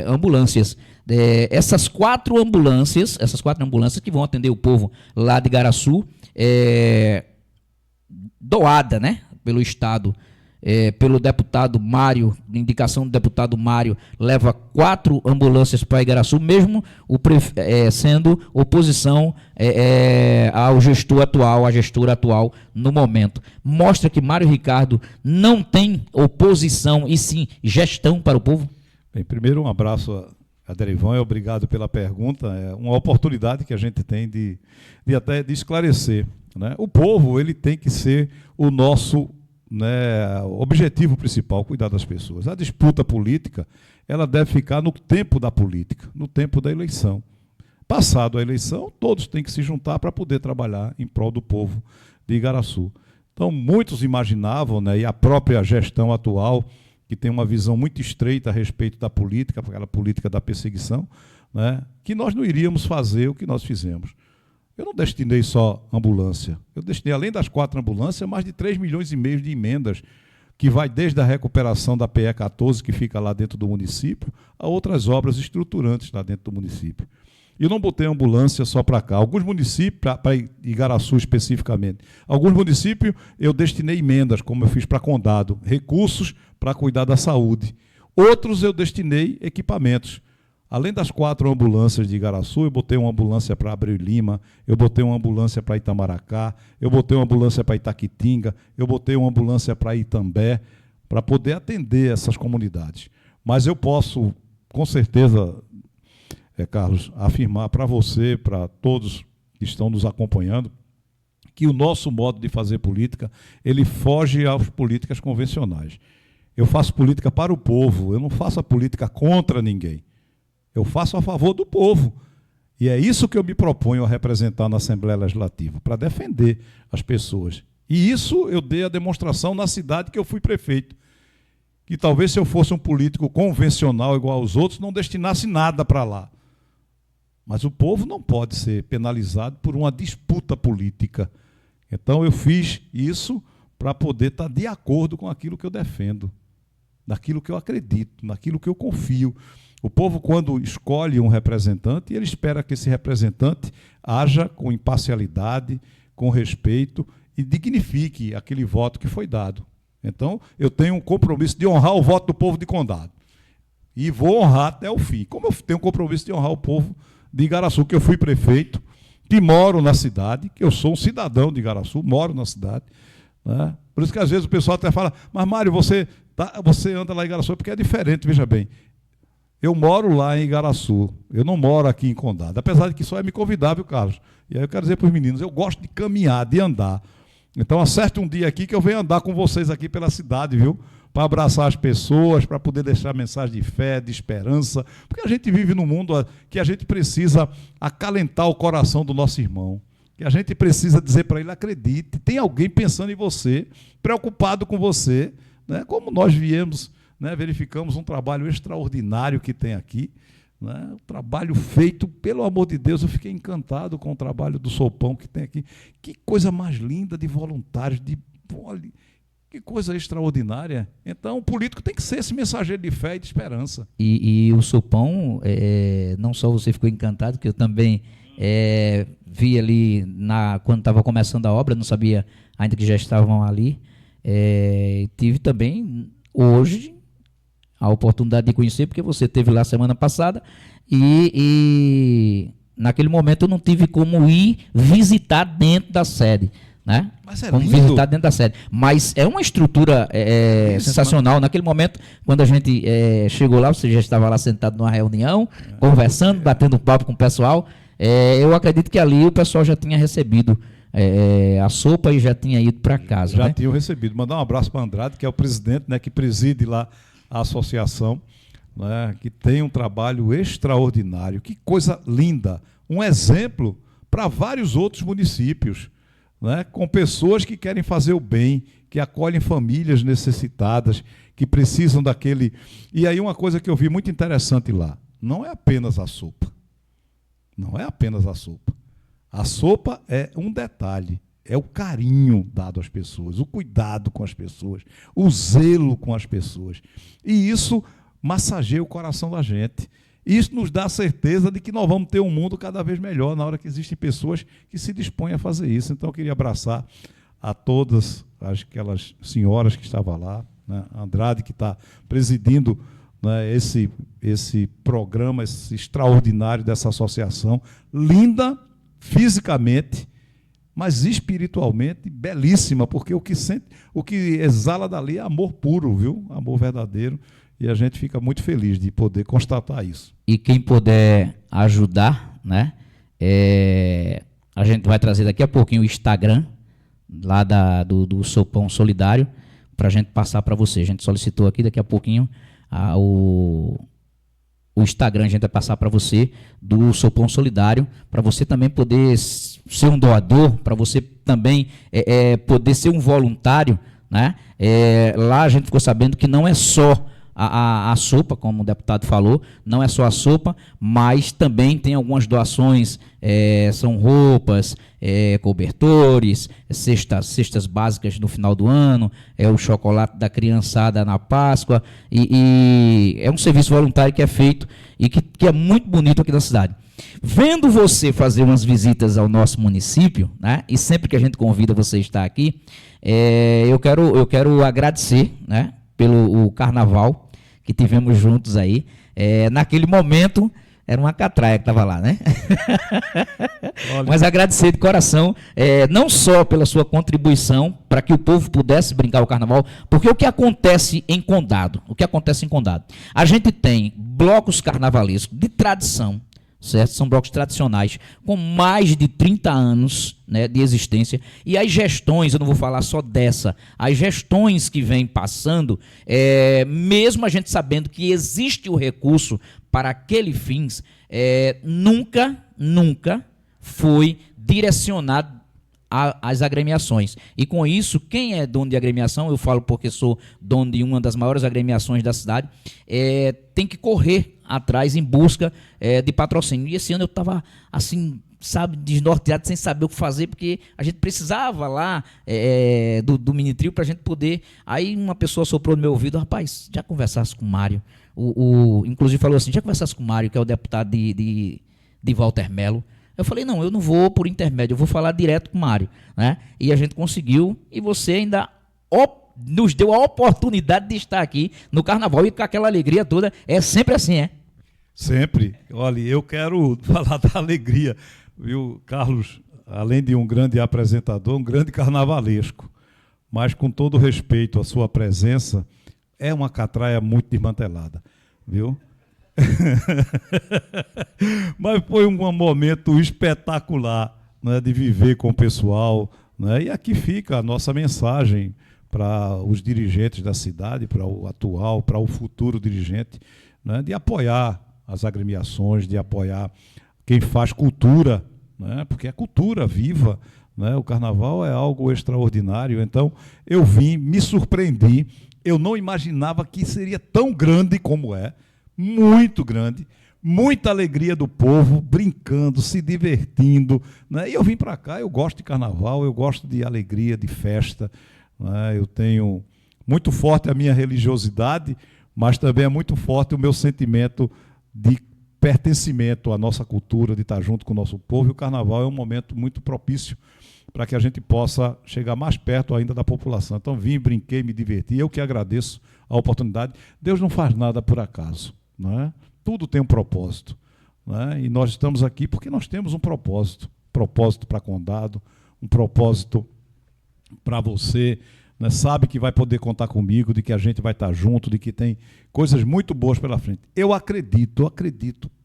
ambulâncias. Essas 4 ambulâncias que vão atender o povo lá de Igaraçu, doada, né, pelo Estado, pelo deputado Mário, indicação do deputado Mário, leva 4 ambulâncias para Igaraçu, mesmo sendo oposição ao gestor atual, à gestora atual no momento. Mostra que Mário Ricardo não tem oposição e sim gestão para o povo? Bem, primeiro um abraço a Derivan, e obrigado pela pergunta. É uma oportunidade que a gente tem de esclarecer, né? O povo, ele tem que ser o nosso, né, objetivo principal, cuidar das pessoas. A disputa política, ela deve ficar no tempo da política, no tempo da eleição. Passado a eleição, todos têm que se juntar para poder trabalhar em prol do povo de Igaraçu. Então, muitos imaginavam, né, e a própria gestão atual, que tem uma visão muito estreita a respeito da política, aquela política da perseguição, né, que nós não iríamos fazer o que nós fizemos. Eu não destinei só ambulância. Eu destinei, além das 4 ambulâncias, mais de 3,5 milhões de emendas, que vai desde a recuperação da PE 14, que fica lá dentro do município, a outras obras estruturantes lá dentro do município. E eu não botei ambulância só para cá. Alguns municípios, para Igaraçu especificamente, alguns municípios eu destinei emendas, como eu fiz para Condado, recursos para cuidar da saúde. Outros eu destinei equipamentos. Além das 4 ambulâncias de Igaraçu, eu botei uma ambulância para Abreu e Lima, eu botei uma ambulância para Itamaracá, eu botei uma ambulância para Itaquitinga, eu botei uma ambulância para Itambé, para poder atender essas comunidades. Mas eu posso, com certeza, Carlos, afirmar para você, para todos que estão nos acompanhando, que o nosso modo de fazer política, ele foge às políticas convencionais. Eu faço política para o povo, eu não faço a política contra ninguém. Eu faço a favor do povo. E é isso que eu me proponho a representar na Assembleia Legislativa, para defender as pessoas. E isso eu dei a demonstração na cidade que eu fui prefeito. Que talvez se eu fosse um político convencional igual aos outros, não destinasse nada para lá. Mas o povo não pode ser penalizado por uma disputa política. Então eu fiz isso para poder estar de acordo com aquilo que eu defendo, naquilo que eu acredito, naquilo que eu confio. O povo, quando escolhe um representante, ele espera que esse representante haja com imparcialidade, com respeito e dignifique aquele voto que foi dado. Então, eu tenho um compromisso de honrar o voto do povo de Condado. E vou honrar até o fim. Como eu tenho um compromisso de honrar o povo de Igaraçu, que eu fui prefeito, que moro na cidade, que eu sou um cidadão de Igaraçu, moro na cidade. Né? Por isso que às vezes o pessoal até fala, mas Mário, você anda lá em Igaraçu, porque é diferente, veja bem. Eu moro lá em Igaraçu, eu não moro aqui em Condado, apesar de que só é me convidar, viu, Carlos? E aí eu quero dizer para os meninos, eu gosto de caminhar, de andar. Então acerte um dia aqui que eu venho andar com vocês aqui pela cidade, viu? Para abraçar as pessoas, para poder deixar mensagem de fé, de esperança, porque a gente vive num mundo que a gente precisa acalentar o coração do nosso irmão, que a gente precisa dizer para ele, acredite, tem alguém pensando em você, preocupado com você, né? Como nós viemos, né, verificamos um trabalho extraordinário que tem aqui, né, um trabalho feito, pelo amor de Deus, eu fiquei encantado com o trabalho do Sopão que tem aqui. Que coisa mais linda de voluntários, olha, que coisa extraordinária. Então, o político tem que ser esse mensageiro de fé e de esperança. E o Sopão, não só você ficou encantado, que eu também vi ali quando estava começando a obra, não sabia ainda que já estavam ali. Tive também, hoje, a oportunidade de conhecer, porque você esteve lá semana passada e naquele momento eu não tive como ir visitar dentro da sede, né? Mas é como lindo. visitar dentro da sede. Mas é uma estrutura sensacional. Naquele momento, quando a gente chegou lá, você já estava lá sentado numa reunião, conversando, batendo papo com o pessoal. Eu acredito que ali o pessoal já tinha recebido a sopa e já tinha ido para casa. Já né? tinham recebido. Mandar um abraço para Andrade, que é o presidente, né, que preside lá a associação, né, que tem um trabalho extraordinário. Que coisa linda! Um exemplo para vários outros municípios, né, com pessoas que querem fazer o bem, que acolhem famílias necessitadas, que precisam daquele... E aí uma coisa que eu vi muito interessante lá, não é apenas a sopa. Não é apenas a sopa. A sopa é um detalhe. É o carinho dado às pessoas, o cuidado com as pessoas, o zelo com as pessoas. E isso massageia o coração da gente. Isso nos dá a certeza de que nós vamos ter um mundo cada vez melhor na hora que existem pessoas que se dispõem a fazer isso. Então, eu queria abraçar a todas aquelas senhoras que estavam lá, né? A Andrade, que está presidindo, né, esse programa, esse extraordinário dessa associação, linda fisicamente, mas espiritualmente belíssima, porque o que exala dali é amor puro, viu? Amor verdadeiro, e a gente fica muito feliz de poder constatar isso. E quem puder ajudar, né? A gente vai trazer daqui a pouquinho o Instagram lá do Sopão Solidário para a gente passar para você. A gente solicitou aqui, daqui a pouquinho o Instagram a gente vai passar para você do Sopão Solidário, para você também poder ser um doador, para você também poder ser um voluntário, né? Lá a gente ficou sabendo que não é só a sopa, como o deputado falou, não é só a sopa, mas também tem algumas doações, são roupas, cobertores, cestas básicas no final do ano, o chocolate da criançada na Páscoa, e é um serviço voluntário que é feito e que é muito bonito aqui na cidade. Vendo você fazer umas visitas ao nosso município, né, e sempre que a gente convida você a estar aqui, eu quero agradecer, né, pelo carnaval que tivemos juntos aí. Naquele momento, era uma catraia que estava lá, né? Olha, Mas agradecer de coração, não só pela sua contribuição para que o povo pudesse brincar o carnaval, porque o que acontece em Condado? A gente tem blocos carnavalescos de tradição, certo? São blocos tradicionais, com mais de 30 anos, né, de existência, e as gestões, eu não vou falar só dessa, as gestões que vêm passando, mesmo a gente sabendo que existe o recurso para aquele fins, nunca foi direcionado às agremiações. E com isso, quem é dono de agremiação, eu falo porque sou dono de uma das maiores agremiações da cidade, tem que correr atrás em busca de patrocínio. E esse ano eu estava assim, sabe, desnorteado, sem saber o que fazer, porque a gente precisava lá do Minitrio para a gente poder. Aí uma pessoa soprou no meu ouvido: rapaz, já conversasse com o Mário? Inclusive falou assim: já conversasse com o Mário, que é o deputado de Walter Melo? Eu falei: não, eu não vou por intermédio, eu vou falar direto com o Mário, né? E a gente conseguiu, e você ainda nos deu a oportunidade de estar aqui no Carnaval e com aquela alegria toda. É sempre assim, Sempre. Olha, eu quero falar da alegria, viu, Carlos? Além de um grande apresentador, um grande carnavalesco. Mas, com todo respeito à sua presença, é uma catraia muito desmantelada, viu? Mas foi um momento espetacular, né, de viver com o pessoal, né? E aqui fica a nossa mensagem para os dirigentes da cidade, para o atual, para o futuro dirigente, né, de apoiar as agremiações, de apoiar quem faz cultura, né, porque é cultura viva, né? O carnaval é algo extraordinário. Então eu vim, me surpreendi, eu não imaginava que seria tão grande como é. Muito grande, muita alegria do povo, brincando, se divertindo, né? E eu vim para cá, eu gosto de carnaval, eu gosto de alegria, de festa, né? Eu tenho muito forte a minha religiosidade, mas também é muito forte o meu sentimento de pertencimento à nossa cultura, de estar junto com o nosso povo, e o carnaval é um momento muito propício para que a gente possa chegar mais perto ainda da população. Então vim, brinquei, me diverti, eu que agradeço a oportunidade. Deus não faz nada por acaso. Não é? Tudo tem um propósito, não é? E nós estamos aqui porque nós temos um propósito para Condado, um propósito para você, né? Sabe que vai poder contar comigo, de que a gente vai estar junto, de que tem coisas muito boas pela frente. Eu acredito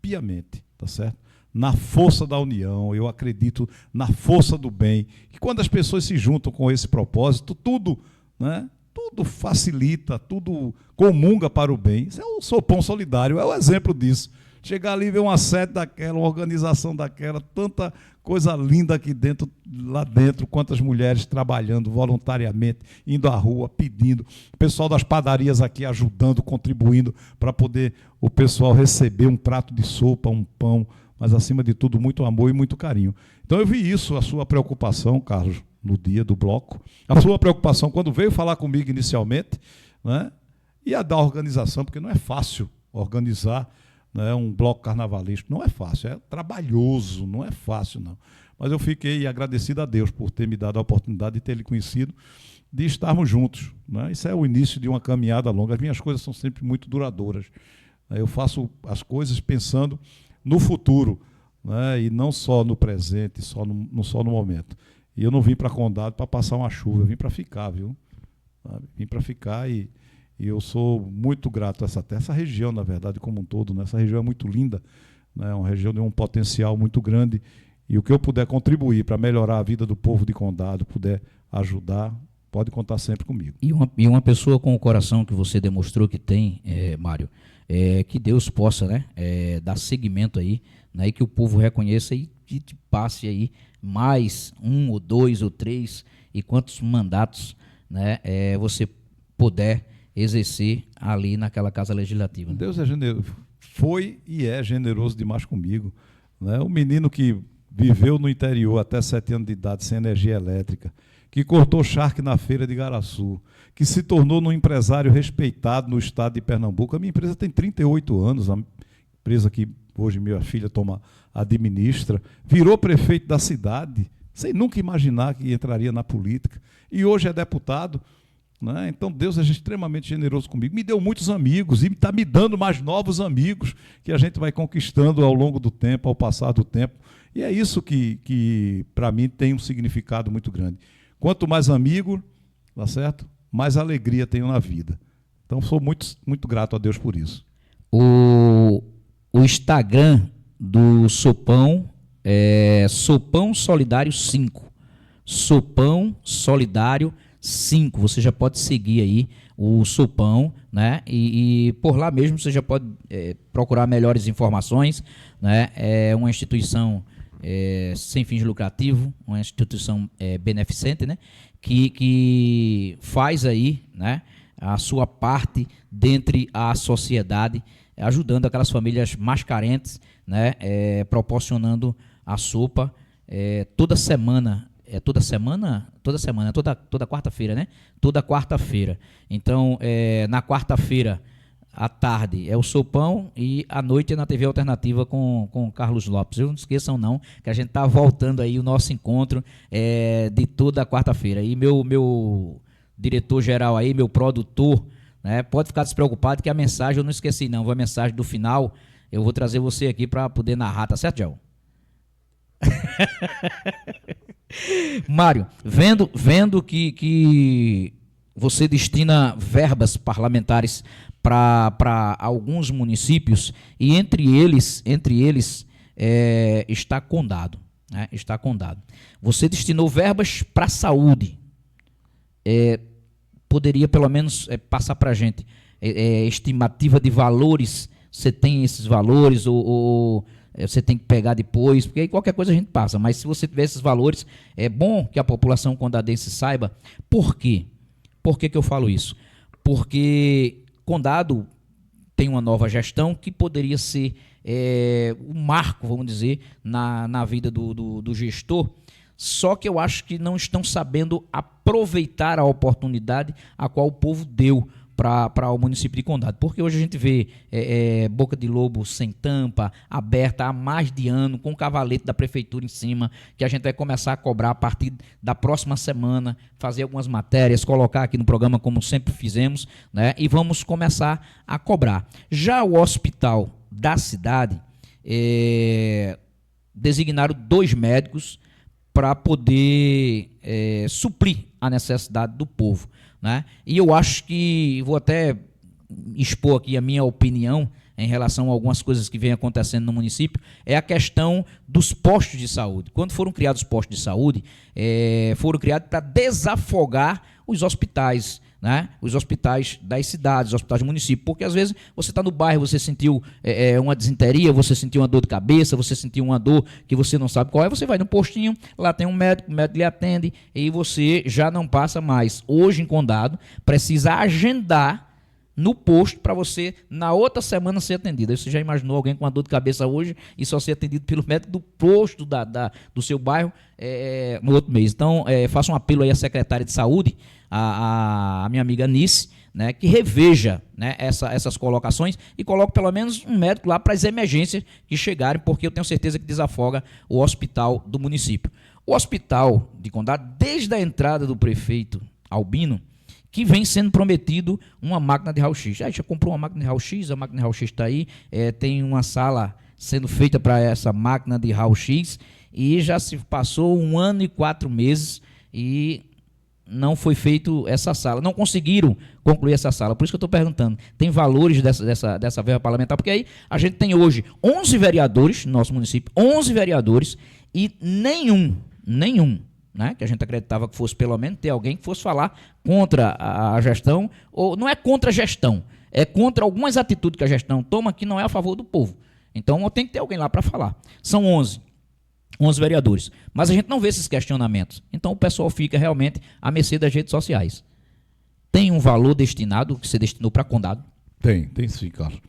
piamente, tá certo? Na força da união, eu acredito na força do bem, e quando as pessoas se juntam com esse propósito, tudo, né? Tudo facilita, tudo comunga para o bem. Isso é o Sopão Solidário, é o exemplo disso. Chegar ali e ver uma sede daquela, uma organização daquela, tanta coisa linda aqui dentro, lá dentro, quantas mulheres trabalhando voluntariamente, indo à rua, pedindo, o pessoal das padarias aqui ajudando, contribuindo para poder o pessoal receber um prato de sopa, um pão, mas acima de tudo muito amor e muito carinho. Então eu vi isso, a sua preocupação, Carlos, no dia do bloco, a sua preocupação quando veio falar comigo inicialmente, né, e a da organização, porque não é fácil organizar, né, um bloco carnavalesco, não é fácil, é trabalhoso, não é fácil não. Mas eu fiquei agradecido a Deus por ter me dado a oportunidade de ter lhe conhecido, de estarmos juntos, né? Isso é o início de uma caminhada longa. As minhas coisas são sempre muito duradouras, né? Eu faço as coisas pensando no futuro, né, e não só no presente, só no momento. E eu não vim para Condado para passar uma chuva, eu vim para ficar, viu? Sabe? Vim para ficar e eu sou muito grato a essa terra, essa região, na verdade, como um todo, né? Essa região é muito linda, né? É uma região de um potencial muito grande, e o que eu puder contribuir para melhorar a vida do povo de Condado, puder ajudar, pode contar sempre comigo. E uma pessoa com o coração que você demonstrou que tem, Mário, que Deus possa, né, dar seguimento aí, né, e que o povo reconheça e te passe aí mais 1 ou 2 ou 3 e quantos mandatos, né, você puder exercer ali naquela Casa Legislativa. Deus é generoso, foi e é generoso demais comigo, né? O menino que viveu no interior até 7 anos de idade sem energia elétrica, que cortou charque na feira de Igaraçu, que se tornou um empresário respeitado no estado de Pernambuco. A minha empresa tem 38 anos, a empresa que hoje minha filha administra, virou prefeito da cidade, sem nunca imaginar que entraria na política, e hoje é deputado, né? Então Deus é extremamente generoso comigo. Me deu muitos amigos e está me dando mais novos amigos que a gente vai conquistando ao longo do tempo, ao passar do tempo. E é isso que para mim tem um significado muito grande. Quanto mais amigo, tá certo? Mais alegria tenho na vida. Então sou muito, muito grato a Deus por isso. O Instagram do Sopão é Sopão Solidário 5. Sopão Solidário 5. Você já pode seguir aí o Sopão, né? E por lá mesmo você já pode procurar melhores informações, né? É uma instituição sem fins lucrativos, uma instituição beneficente, né? Que faz aí, né, a sua parte dentre a sociedade, ajudando aquelas famílias mais carentes, né? Proporcionando a sopa toda semana. Toda quarta-feira, né? Toda quarta-feira. Então, na quarta-feira, à tarde, é o Sopão e à noite é na TV Alternativa com Carlos Lopes. Não esqueçam não, que a gente está voltando aí o nosso encontro de toda quarta-feira. E meu diretor-geral aí, meu produtor, né? Pode ficar despreocupado que a mensagem eu não esqueci não. A mensagem do final eu vou trazer você aqui para poder narrar, tá certo, João? Mário, vendo que você destina verbas parlamentares para alguns municípios e entre eles está Condado, né? Está Condado. Você destinou verbas para a saúde. Poderia pelo menos passar para a gente estimativa de valores? Você tem esses valores ou você tem que pegar depois, porque aí qualquer coisa a gente passa, mas se você tiver esses valores, é bom que a população condadense saiba. Por quê? Por que eu falo isso? Porque Condado tem uma nova gestão que poderia ser um marco, vamos dizer, na vida do gestor, só que eu acho que não estão sabendo aproveitar a oportunidade a qual o povo deu para o município de Condado, porque hoje a gente vê Boca de Lobo sem tampa, aberta há mais de ano, com o cavalete da prefeitura em cima, que a gente vai começar a cobrar a partir da próxima semana, fazer algumas matérias, colocar aqui no programa como sempre fizemos, né? E vamos começar a cobrar. Já o hospital da cidade, designaram 2 médicos para poder suprir a necessidade do povo, né? E eu acho que, vou até expor aqui a minha opinião em relação a algumas coisas que vem acontecendo no município, é a questão dos postos de saúde. Quando foram criados os postos de saúde, foram criados para desafogar os hospitais, né? Os hospitais das cidades, os hospitais do município, porque às vezes você está no bairro, você sentiu uma disenteria, você sentiu uma dor de cabeça, você sentiu uma dor que você não sabe qual é, você vai no postinho, lá tem um médico, o médico lhe atende e você já não passa mais. Hoje em Condado, precisa agendar no posto para você, na outra semana, ser atendido. Aí você já imaginou alguém com uma dor de cabeça hoje e só ser atendido pelo médico do posto do seu bairro no outro mês. Então, faço um apelo aí à secretária de saúde, a minha amiga Nice, né, que reveja, né, essas colocações e coloque pelo menos um médico lá para as emergências que chegarem, porque eu tenho certeza que desafoga o hospital do município. O hospital de Condado, desde a entrada do prefeito Albino, que vem sendo prometido uma máquina de raio-x. Aí já comprou uma máquina de raio-x, a máquina de raio-x está aí, tem uma sala sendo feita para essa máquina de raio-x e já se passou 1 ano e 4 meses e não foi feito essa sala. Não conseguiram concluir essa sala. Por isso que eu estou perguntando. Tem valores dessa verba parlamentar? Porque aí a gente tem hoje 11 vereadores no nosso município, 11 vereadores e nenhum, né, que a gente acreditava que fosse pelo menos ter alguém que fosse falar contra a gestão, ou não é contra a gestão, é contra algumas atitudes que a gestão toma que não é a favor do povo. Então tem que ter alguém lá para falar. São 11 vereadores, mas a gente não vê esses questionamentos. Então o pessoal fica realmente à mercê das redes sociais. Tem um valor destinado, que você destinou para Condado? Tem sim, Carlos.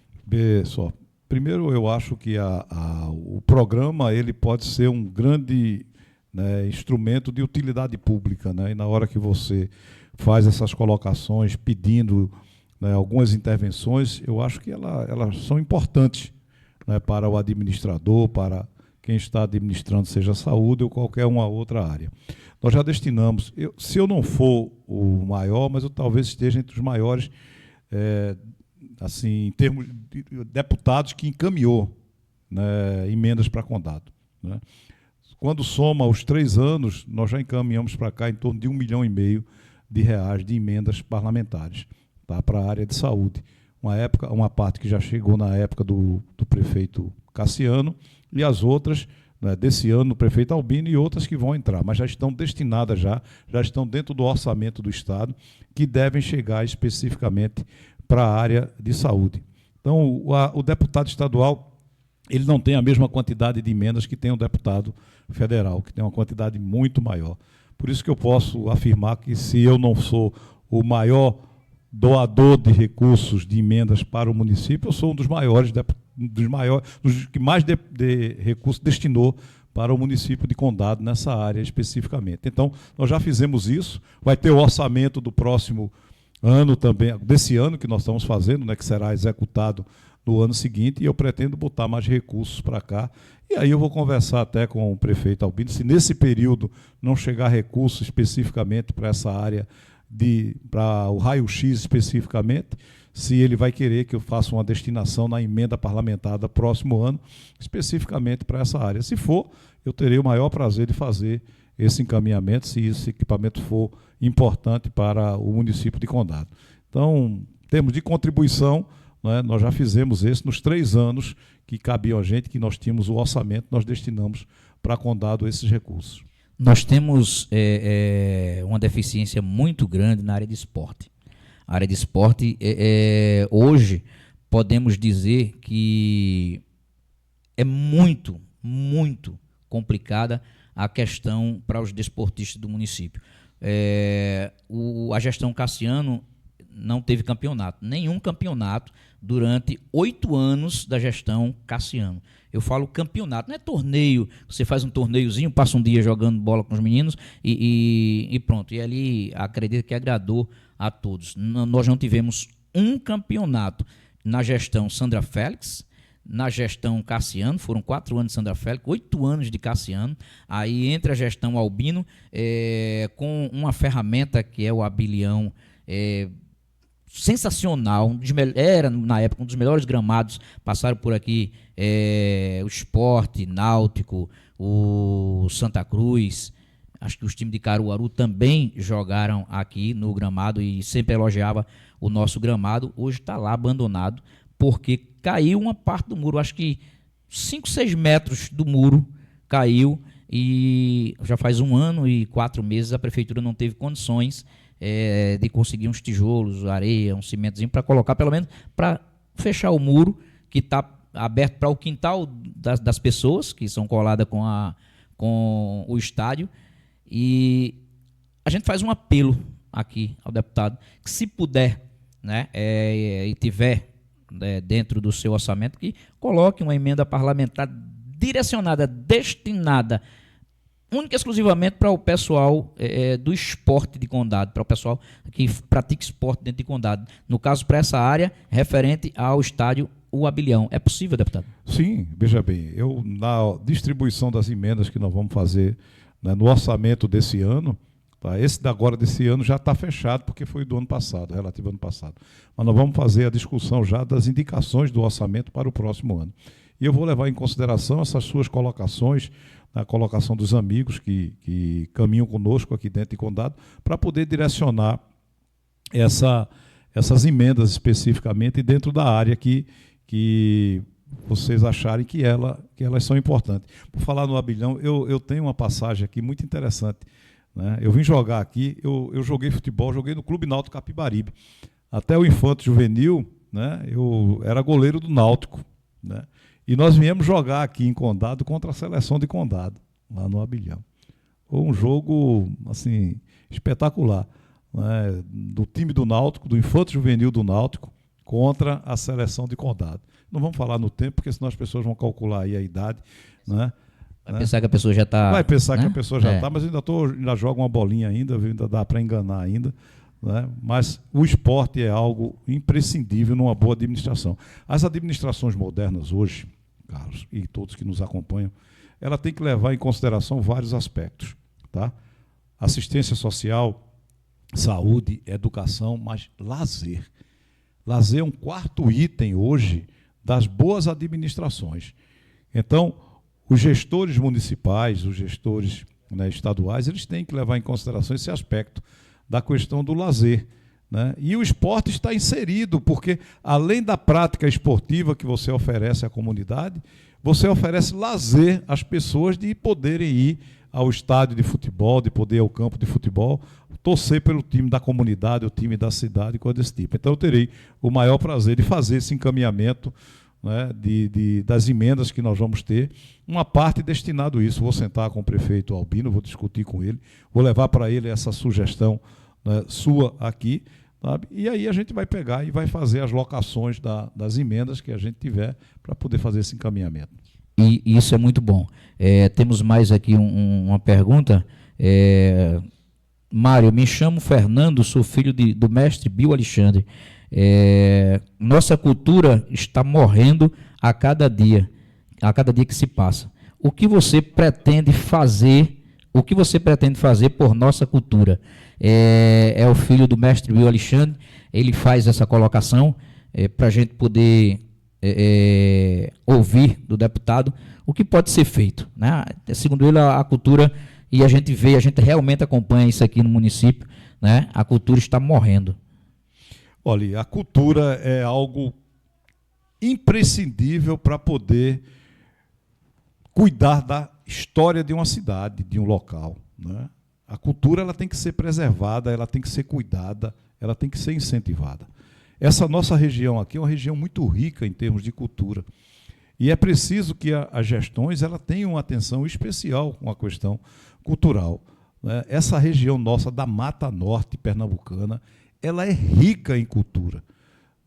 Só. Primeiro, eu acho que o programa ele pode ser um grande, né, instrumento de utilidade pública, né? E na hora que você faz essas colocações pedindo, né, algumas intervenções, eu acho que elas são importantes, né, para o administrador, para quem está administrando, seja a saúde ou qualquer uma outra área. Nós já destinamos, se eu não for o maior, mas eu talvez esteja entre os maiores, assim, em termos de deputados que encaminhou, né, emendas para condado, né? Quando soma os 3 anos, nós já encaminhamos para cá em torno de R$ 1,5 milhão de emendas parlamentares, tá, para a área de saúde. Uma parte que já chegou na época do prefeito Cassiano, e as outras, né, desse ano, do prefeito Albino, e outras que vão entrar, mas já estão destinadas, já estão dentro do orçamento do Estado, que devem chegar especificamente para a área de saúde. Então, o deputado estadual, ele não tem a mesma quantidade de emendas que tem o deputado federal, que tem uma quantidade muito maior. Por isso que eu posso afirmar que, se eu não sou o maior doador de recursos de emendas para o município, eu sou um dos maiores, dos que mais de recursos destinou para o município de Condado nessa área especificamente. Então, nós já fizemos isso, vai ter o orçamento do próximo ano também, desse ano que nós estamos fazendo, né, que será executado no ano seguinte, e eu pretendo botar mais recursos para cá. E aí eu vou conversar até com o prefeito Albino, se nesse período não chegar recurso especificamente para essa área, para o raio-x especificamente, se ele vai querer que eu faça uma destinação na emenda parlamentar do próximo ano, especificamente para essa área. Se for, eu terei o maior prazer de fazer esse encaminhamento, se esse equipamento for importante para o município de Condado. Então, em termos de contribuição, né, nós já fizemos esse nos 3 anos que cabiam a gente, que nós tínhamos o orçamento, nós destinamos para Condado esses recursos. Nós temos uma deficiência muito grande na área de esporte. A área de esporte, hoje, podemos dizer que é muito, muito complicada a questão para os desportistas do município. A gestão Cassiano não teve campeonato, nenhum campeonato durante 8 anos da gestão Cassiano. Eu falo campeonato, não é torneio, você faz um torneiozinho, passa um dia jogando bola com os meninos e pronto. E ali acredito que agradou a todos. Nós não tivemos um campeonato na gestão Sandra Félix, na gestão Cassiano, foram 4 anos de Sandra Félix, 8 anos de Cassiano, aí entre a gestão Albino, com uma ferramenta que é o Abilião, sensacional, era na época um dos melhores gramados, passaram por aqui o Sport, Náutico, o Santa Cruz, acho que os times de Caruaru também jogaram aqui no gramado e sempre elogiava o nosso gramado. Hoje está lá abandonado, porque caiu uma parte do muro, acho que 5, 6 metros do muro caiu, e já faz 1 ano e 4 meses a prefeitura não teve condições de conseguir uns tijolos, areia, um cimentozinho para colocar, pelo menos para fechar o muro que está aberto para o quintal das pessoas que são coladas com o estádio. E a gente faz um apelo aqui ao deputado que, se puder, né, e tiver dentro do seu orçamento, que coloque uma emenda parlamentar direcionada, destinada única e exclusivamente para o pessoal do esporte de Condado, para o pessoal que pratica esporte dentro de Condado. No caso, para essa área, referente ao estádio O Abilião. É possível, deputado? Sim, veja bem, na distribuição das emendas que nós vamos fazer, né, no orçamento desse ano, tá, esse desse ano já está fechado, porque foi do ano passado, relativo ao ano passado. Mas nós vamos fazer a discussão já das indicações do orçamento para o próximo ano. E eu vou levar em consideração essas suas colocações, a colocação dos amigos que caminham conosco aqui dentro de Condado, para poder direcionar essas emendas especificamente dentro da área que vocês acharem que elas são importantes. Por falar no Abilião, eu tenho uma passagem aqui muito interessante, né? Eu vim jogar aqui, eu joguei futebol, joguei no Clube Náutico Capibaribe. Até o Infanto Juvenil, né, eu era goleiro do Náutico, né? E nós viemos jogar aqui em Condado contra a seleção de Condado, lá no Abilião. Foi um jogo assim, espetacular, né, do time do Náutico, do Infanto Juvenil do Náutico, contra a seleção de Condado. Não vamos falar no tempo, porque senão as pessoas vão calcular aí a idade, né? Vai pensar que a pessoa já está... Vai pensar, né, que a pessoa já está, mas ainda joga uma bolinha ainda dá para enganar ainda. Né? Mas o esporte é algo imprescindível numa boa administração. As administrações modernas hoje, Carlos, e todos que nos acompanham, ela tem que levar em consideração vários aspectos, tá? Assistência social, saúde, educação, mas lazer. Lazer é um quarto item hoje das boas administrações. Então, os gestores municipais, os gestores, né, estaduais, eles têm que levar em consideração esse aspecto da questão do lazer, né? E o esporte está inserido, porque além da prática esportiva que você oferece à comunidade, você oferece lazer às pessoas de poderem ir ao estádio de futebol, de poder ir ao campo de futebol, torcer pelo time da comunidade, o time da cidade, coisa desse tipo. Então eu terei o maior prazer de fazer esse encaminhamento, né, das emendas que nós vamos ter, uma parte destinada a isso. Vou sentar com o prefeito Albino, vou discutir com ele, vou levar para ele essa sugestão, né, sua aqui, sabe? E aí a gente vai pegar e vai fazer as locações das emendas que a gente tiver para poder fazer esse encaminhamento. E isso é muito bom. Temos mais aqui uma pergunta. Mário, me chamo Fernando, sou filho do mestre Bio Alexandre. Nossa cultura está morrendo a cada dia que se passa. O que você pretende fazer por nossa cultura? É o filho do mestre Bio Alexandre, ele faz essa colocação para a gente poder ouvir do deputado o que pode ser feito, né? Segundo ele, a cultura, e a gente realmente acompanha isso aqui no município, né? A cultura está morrendo. Olha, a cultura é algo imprescindível para poder cuidar da história de uma cidade, de um local, né? A cultura, ela tem que ser preservada, ela tem que ser cuidada, ela tem que ser incentivada. Essa nossa região aqui é uma região muito rica em termos de cultura. E é preciso que as gestões ela tenham uma atenção especial com a questão cultural, né? Essa região nossa da Mata Norte pernambucana, ela é rica em cultura,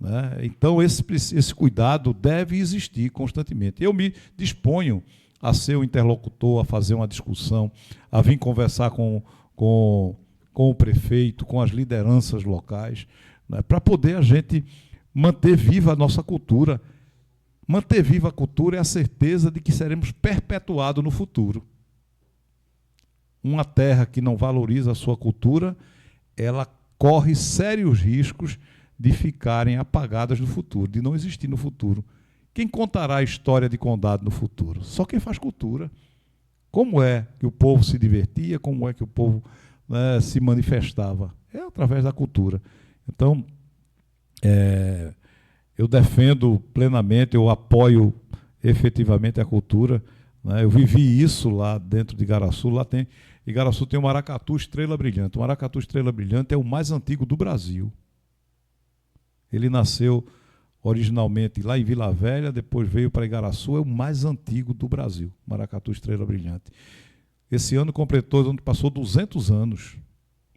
né? Então, esse cuidado deve existir constantemente. Eu me disponho a ser o interlocutor, a fazer uma discussão, a vir conversar com o prefeito, com as lideranças locais, né, para poder a gente manter viva a nossa cultura. Manter viva a cultura é a certeza de que seremos perpetuados no futuro. Uma terra que não valoriza a sua cultura, ela corre sérios riscos de ficarem apagadas no futuro, de não existir no futuro. Quem contará a história de Condado no futuro? Só quem faz cultura. Como é que o povo se divertia, como é que o povo, né, se manifestava? É através da cultura. Então, eu defendo plenamente, eu apoio efetivamente a cultura, né? Eu vivi isso lá dentro de Igaraçu. Igaraçu tem o Maracatu Estrela Brilhante. O Maracatu Estrela Brilhante é o mais antigo do Brasil. Ele nasceu originalmente lá em Vila Velha, depois veio para Igaraçu, é o mais antigo do Brasil, Maracatu Estrela Brilhante. Esse ano passou 200 anos.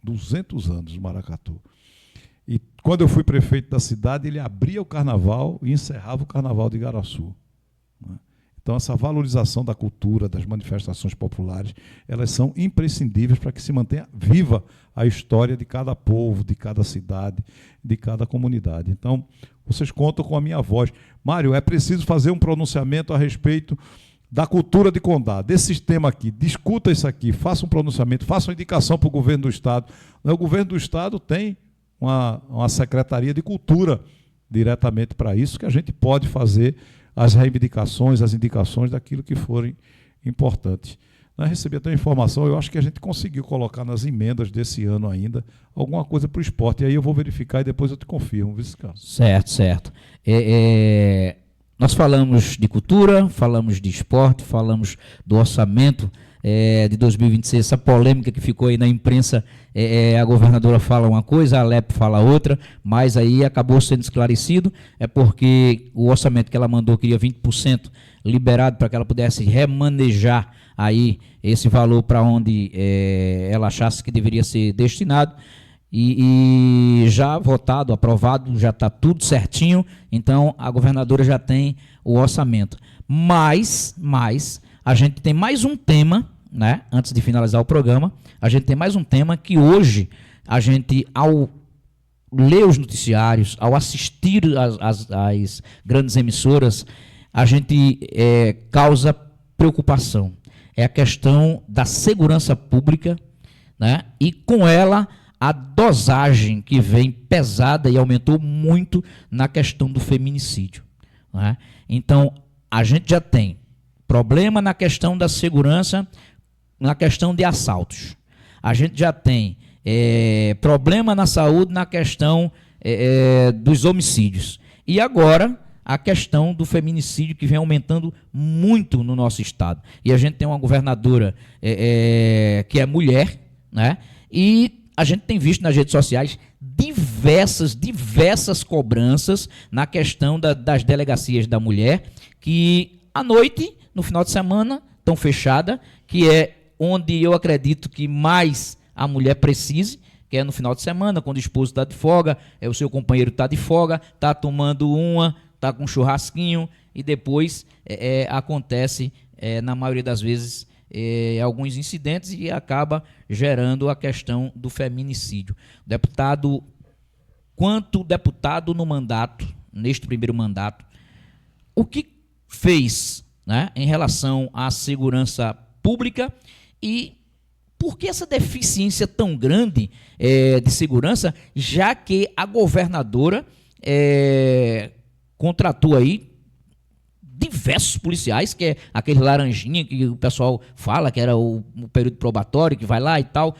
200 anos o Maracatu. E quando eu fui prefeito da cidade, ele abria o carnaval e encerrava o carnaval de Igaraçu, né? Então, essa valorização da cultura, das manifestações populares, elas são imprescindíveis para que se mantenha viva a história de cada povo, de cada cidade, de cada comunidade. Então, vocês contam com a minha voz. Mário, é preciso fazer um pronunciamento a respeito da cultura de Condado, desse sistema aqui. Discuta isso aqui, faça um pronunciamento, faça uma indicação para o governo do Estado. O governo do Estado tem uma secretaria de cultura diretamente para isso, que a gente pode fazer as reivindicações, as indicações daquilo que forem importantes. Recebi até informação, eu acho que a gente conseguiu colocar nas emendas desse ano ainda alguma coisa para o esporte. E aí eu vou verificar e depois eu te confirmo, viu, Carlos? Certo. Nós falamos de cultura, falamos de esporte, falamos do orçamento de 2026, essa polêmica que ficou aí na imprensa, a governadora fala uma coisa, a Alep fala outra, mas aí acabou sendo esclarecido, porque o orçamento que ela mandou queria 20% liberado para que ela pudesse remanejar aí esse valor para onde ela achasse que deveria ser destinado, e já votado, aprovado, já está tudo certinho, então a governadora já tem o orçamento. Mas a gente tem mais um tema, né? Antes de finalizar o programa, a gente tem mais um tema que hoje a gente, ao ler os noticiários, ao assistir às grandes emissoras, a gente causa preocupação. é a questão da segurança pública, né? E com ela a dosagem que vem pesada e aumentou muito na questão do feminicídio, né? Então, a gente já tem problema na questão da segurança, na questão de assaltos. A gente já tem problema na saúde na questão dos homicídios. E agora, a questão do feminicídio, que vem aumentando muito no nosso estado. E a gente tem uma governadora que é mulher, né? E a gente tem visto nas redes sociais diversas cobranças na questão das delegacias da mulher, que à noite, no final de semana, estão fechadas, que é onde eu acredito que mais a mulher precise, que é no final de semana, quando o esposo está de folga, o seu companheiro está de folga, está tomando está com um churrasquinho, e depois acontece, na maioria das vezes, alguns incidentes e acaba gerando a questão do feminicídio. Quanto deputado no mandato, neste primeiro mandato, o que fez, né, em relação à segurança pública e por que essa deficiência tão grande de segurança, já que a governadora contratou aí diversos policiais, que é aquele laranjinha que o pessoal fala que era o período probatório, que vai lá e tal,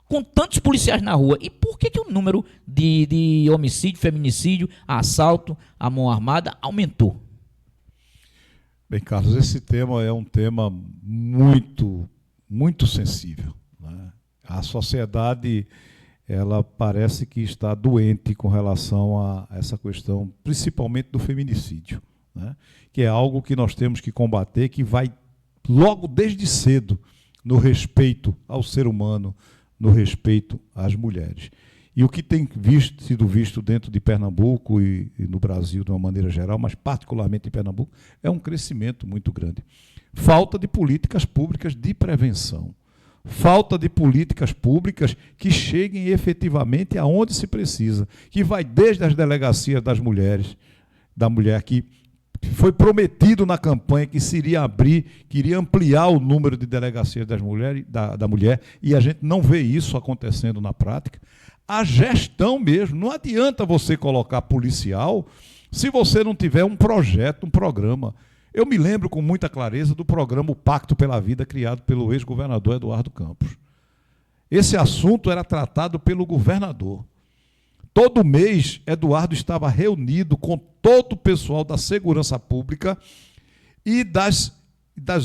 com tantos policiais na rua. E por que o número de homicídio, feminicídio, assalto à mão armada aumentou? Bem, Carlos, esse tema é um tema muito sensível, né? A sociedade, ela parece que está doente com relação a essa questão, principalmente do feminicídio, né? Que é algo que nós temos que combater, que vai logo desde cedo no respeito ao ser humano, no respeito às mulheres. E o que tem sido visto dentro de Pernambuco e no Brasil de uma maneira geral, mas particularmente em Pernambuco, é um crescimento muito grande. Falta de políticas públicas de prevenção. Falta de políticas públicas que cheguem efetivamente aonde se precisa, que vai desde as delegacias das mulheres, da mulher que foi prometido na campanha que se iria abrir, que iria ampliar o número de delegacias das mulheres, da mulher, e a gente não vê isso acontecendo na prática. A gestão mesmo, não adianta você colocar policial se você não tiver um projeto, um programa. Eu me lembro com muita clareza do programa O Pacto pela Vida, criado pelo ex-governador Eduardo Campos. Esse assunto era tratado pelo governador. Todo mês, Eduardo estava reunido com todo o pessoal da segurança pública e das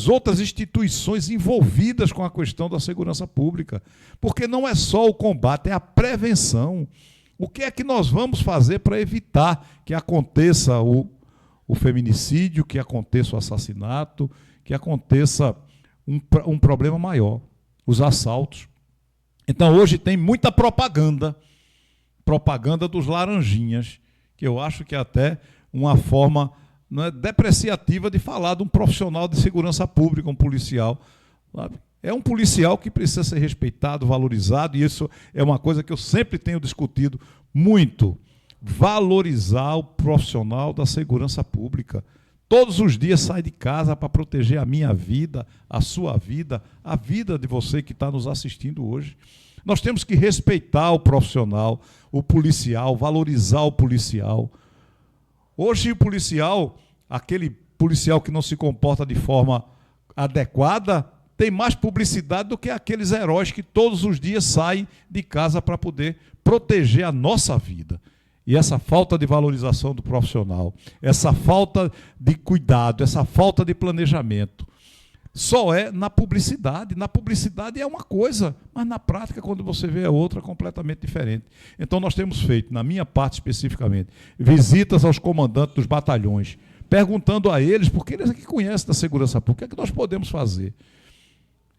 outras instituições envolvidas com a questão da segurança pública. Porque não é só o combate, é a prevenção. O que é que nós vamos fazer para evitar que aconteça o feminicídio, que aconteça o assassinato, que aconteça um problema maior, os assaltos. Então, hoje tem muita propaganda dos laranjinhas, que eu acho que é até uma forma, não é, depreciativa de falar de um profissional de segurança pública, um policial, sabe? É um policial que precisa ser respeitado, valorizado, e isso é uma coisa que eu sempre tenho discutido muito. Valorizar o profissional da segurança pública. Todos os dias sai de casa para proteger a minha vida, a sua vida, a vida de você que está nos assistindo hoje. Nós temos que respeitar o profissional, o policial, valorizar o policial. Hoje o policial, aquele policial que não se comporta de forma adequada, tem mais publicidade do que aqueles heróis que todos os dias saem de casa para poder proteger a nossa vida. E essa falta de valorização do profissional, essa falta de cuidado, essa falta de planejamento, só é na publicidade. Na publicidade é uma coisa, mas na prática, quando você vê, é outra completamente diferente. Então, nós temos feito, na minha parte especificamente, visitas aos comandantes dos batalhões, perguntando a eles, porque eles é que conhecem da segurança pública, o que é que nós podemos fazer?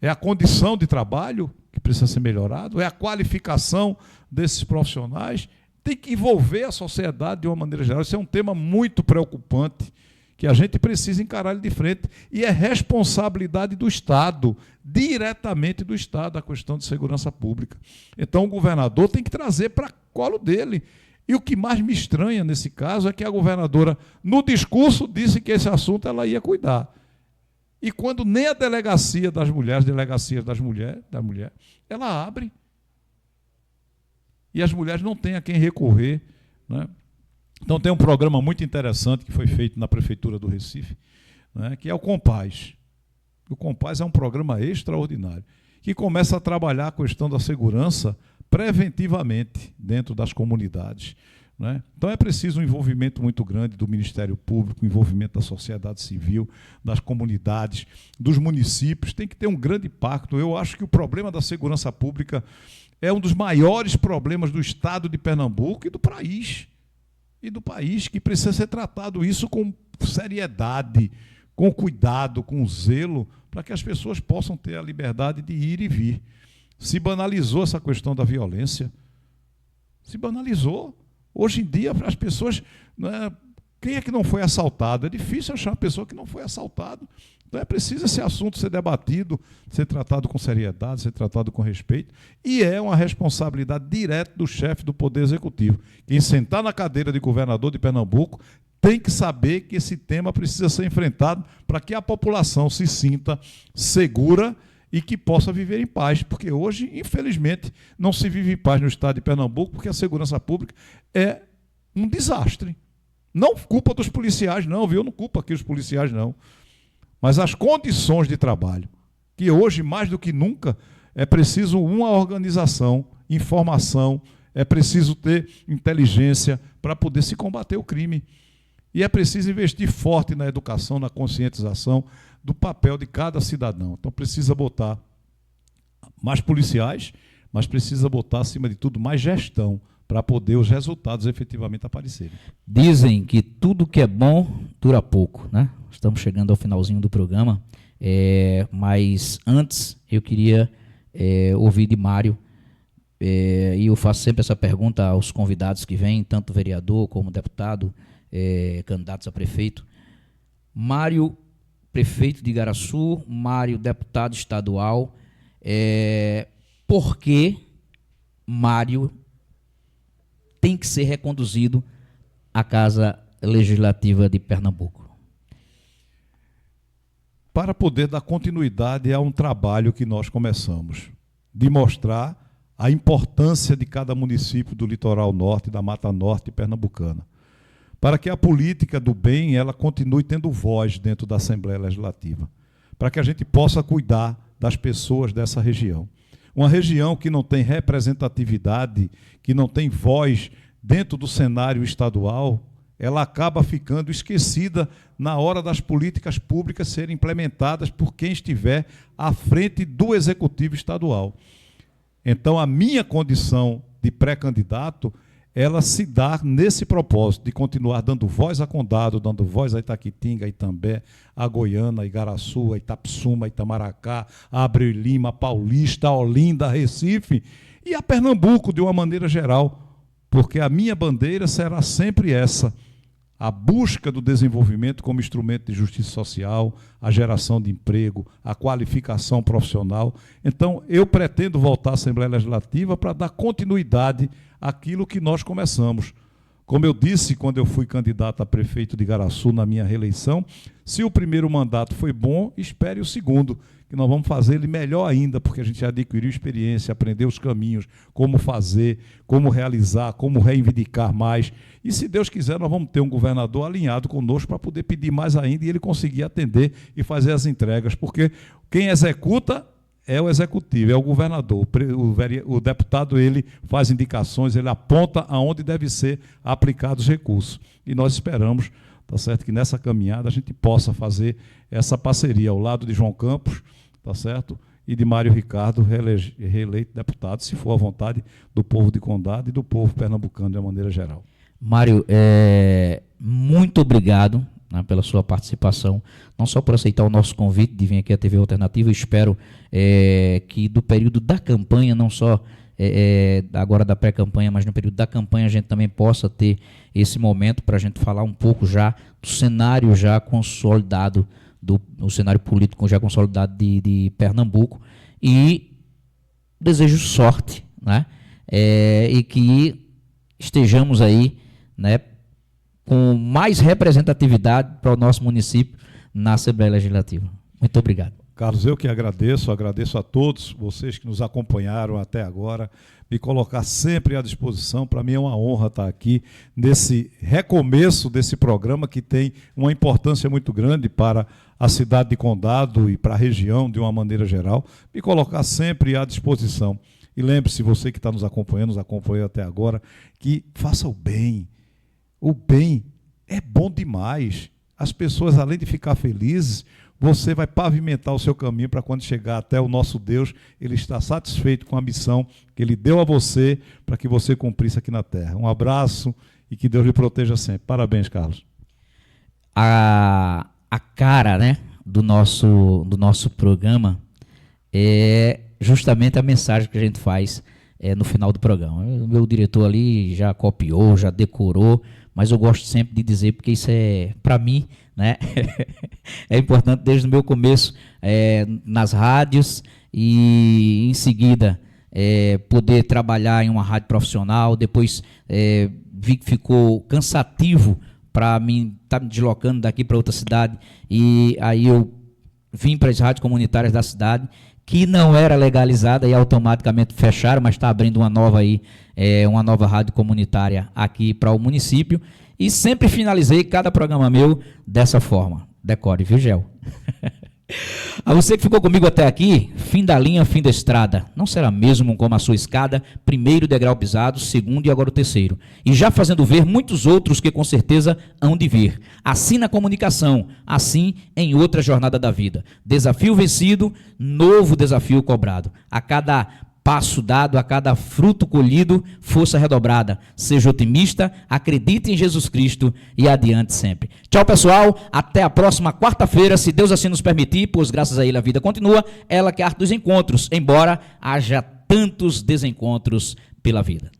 É a condição de trabalho que precisa ser melhorado? É a qualificação desses profissionais? Tem que envolver a sociedade de uma maneira geral. Isso é um tema muito preocupante, que a gente precisa encarar ele de frente, e é responsabilidade do Estado, diretamente do Estado, a questão de segurança pública. Então o governador tem que trazer para colo dele. E o que mais me estranha nesse caso é que a governadora, no discurso, disse que esse assunto ela ia cuidar. E quando nem a delegacia das mulheres, da mulher, ela abre. E as mulheres não têm a quem recorrer, né? Então tem um programa muito interessante que foi feito na Prefeitura do Recife, né, que é o Compaz. O Compaz é um programa extraordinário, que começa a trabalhar a questão da segurança preventivamente dentro das comunidades, né? Então é preciso um envolvimento muito grande do Ministério Público, um envolvimento da sociedade civil, das comunidades, dos municípios. Tem que ter um grande pacto. Eu acho que o problema da segurança pública é um dos maiores problemas do Estado de Pernambuco e do país. Que precisa ser tratado isso com seriedade, com cuidado, com zelo, para que as pessoas possam ter a liberdade de ir e vir. Se banalizou essa questão da violência. Se banalizou. Hoje em dia, as pessoas... Né, quem é que não foi assaltado? É difícil achar uma pessoa que não foi assaltado. Então é preciso esse assunto ser debatido, ser tratado com seriedade, ser tratado com respeito, e é uma responsabilidade direta do chefe do Poder Executivo. Quem sentar na cadeira de governador de Pernambuco tem que saber que esse tema precisa ser enfrentado para que a população se sinta segura e que possa viver em paz, porque hoje, infelizmente, não se vive em paz no estado de Pernambuco, porque a segurança pública é um desastre. Não culpa dos policiais, não, viu? Eu não culpo aqui os policiais, não. Mas as condições de trabalho, que hoje, mais do que nunca, é preciso uma organização, informação, é preciso ter inteligência para poder se combater o crime. E é preciso investir forte na educação, na conscientização do papel de cada cidadão. Então precisa botar mais policiais, mas precisa botar, acima de tudo, mais gestão, para poder os resultados efetivamente aparecerem. Dizem que tudo que é bom dura pouco, né? Estamos chegando ao finalzinho do programa, mas antes eu queria ouvir de Mário, e eu faço sempre essa pergunta aos convidados que vêm, tanto vereador como deputado, candidatos a prefeito. Mário, prefeito de Igaraçu, Mário, deputado estadual, por que Mário tem que ser reconduzido à Casa Legislativa de Pernambuco? Para poder dar continuidade a um trabalho que nós começamos, de mostrar a importância de cada município do litoral norte, da Mata Norte pernambucana, para que a política do bem ela continue tendo voz dentro da Assembleia Legislativa, para que a gente possa cuidar das pessoas dessa região. Uma região que não tem representatividade, que não tem voz dentro do cenário estadual, ela acaba ficando esquecida na hora das políticas públicas serem implementadas por quem estiver à frente do Executivo Estadual. Então, a minha condição de pré-candidato, ela se dá nesse propósito de continuar dando voz a Condado, dando voz a Itaquitinga, a Itambé, a Goiânia, a Igaraçu, a Itapsuma, a Itamaracá, a Abreu Lima, a Paulista, a Olinda, a Recife e a Pernambuco de uma maneira geral, porque a minha bandeira será sempre essa, a busca do desenvolvimento como instrumento de justiça social, a geração de emprego, a qualificação profissional. Então, eu pretendo voltar à Assembleia Legislativa para dar continuidade àquilo que nós começamos. Como eu disse quando eu fui candidato a prefeito de Igaraçu na minha reeleição, se o primeiro mandato foi bom, espere o segundo, que nós vamos fazer ele melhor ainda, porque a gente já adquiriu experiência, aprendeu os caminhos, como fazer, como realizar, como reivindicar mais. E se Deus quiser, nós vamos ter um governador alinhado conosco para poder pedir mais ainda e ele conseguir atender e fazer as entregas, porque quem executa é o executivo, é o governador. O deputado ele faz indicações, ele aponta aonde deve ser aplicados os recursos. E nós esperamos, tá certo, que nessa caminhada a gente possa fazer essa parceria ao lado de João Campos, tá certo, e de Mário Ricardo, reeleito deputado, se for à vontade do povo de Condado e do povo pernambucano de uma maneira geral. Mário, muito obrigado, né, pela sua participação, não só por aceitar o nosso convite de vir aqui à TV Alternativa. Eu espero que do período da campanha, não só agora da pré-campanha, mas no período da campanha a gente também possa ter esse momento para a gente falar um pouco já do cenário já consolidado, do cenário político já consolidado de Pernambuco, e desejo sorte, né, e que estejamos aí, né, com mais representatividade para o nosso município na Assembleia Legislativa. Muito obrigado. Carlos, eu que agradeço a todos vocês que nos acompanharam até agora, me colocar sempre à disposição. Para mim é uma honra estar aqui nesse recomeço desse programa que tem uma importância muito grande para a cidade de Condado e para a região de uma maneira geral, me colocar sempre à disposição. E lembre-se, você que está nos acompanhando até agora, que faça o bem. O bem é bom demais. As pessoas, além de ficar felizes, você vai pavimentar o seu caminho para quando chegar até o nosso Deus, Ele está satisfeito com a missão que Ele deu a você para que você cumprisse aqui na terra. Um abraço e que Deus lhe proteja sempre. Parabéns, Carlos. A cara, né, do nosso programa é justamente a mensagem que a gente faz no final do programa. O meu diretor ali já copiou, já decorou, mas eu gosto sempre de dizer, porque isso é, para mim, né, é importante desde o meu começo nas rádios e em seguida poder trabalhar em uma rádio profissional. Depois vi que ficou cansativo para mim estar me deslocando daqui para outra cidade, e aí eu vim para as rádios comunitárias da cidade, que não era legalizada e automaticamente fecharam, mas está abrindo uma nova aí, uma nova rádio comunitária aqui para o município, e sempre finalizei cada programa meu dessa forma. Decore, viu, Gel? A você que ficou comigo até aqui, fim da linha, fim da estrada. Não será mesmo como a sua escada, primeiro degrau pisado, segundo e agora o terceiro. E já fazendo ver muitos outros que com certeza hão de vir. Assim na comunicação, assim em outra jornada da vida. Desafio vencido, novo desafio cobrado. A cada passo dado, a cada fruto colhido, força redobrada. Seja otimista, acredite em Jesus Cristo e adiante sempre. Tchau, pessoal. Até a próxima quarta-feira, se Deus assim nos permitir, pois graças a Ele a vida continua. Ela que é a arte dos encontros, embora haja tantos desencontros pela vida.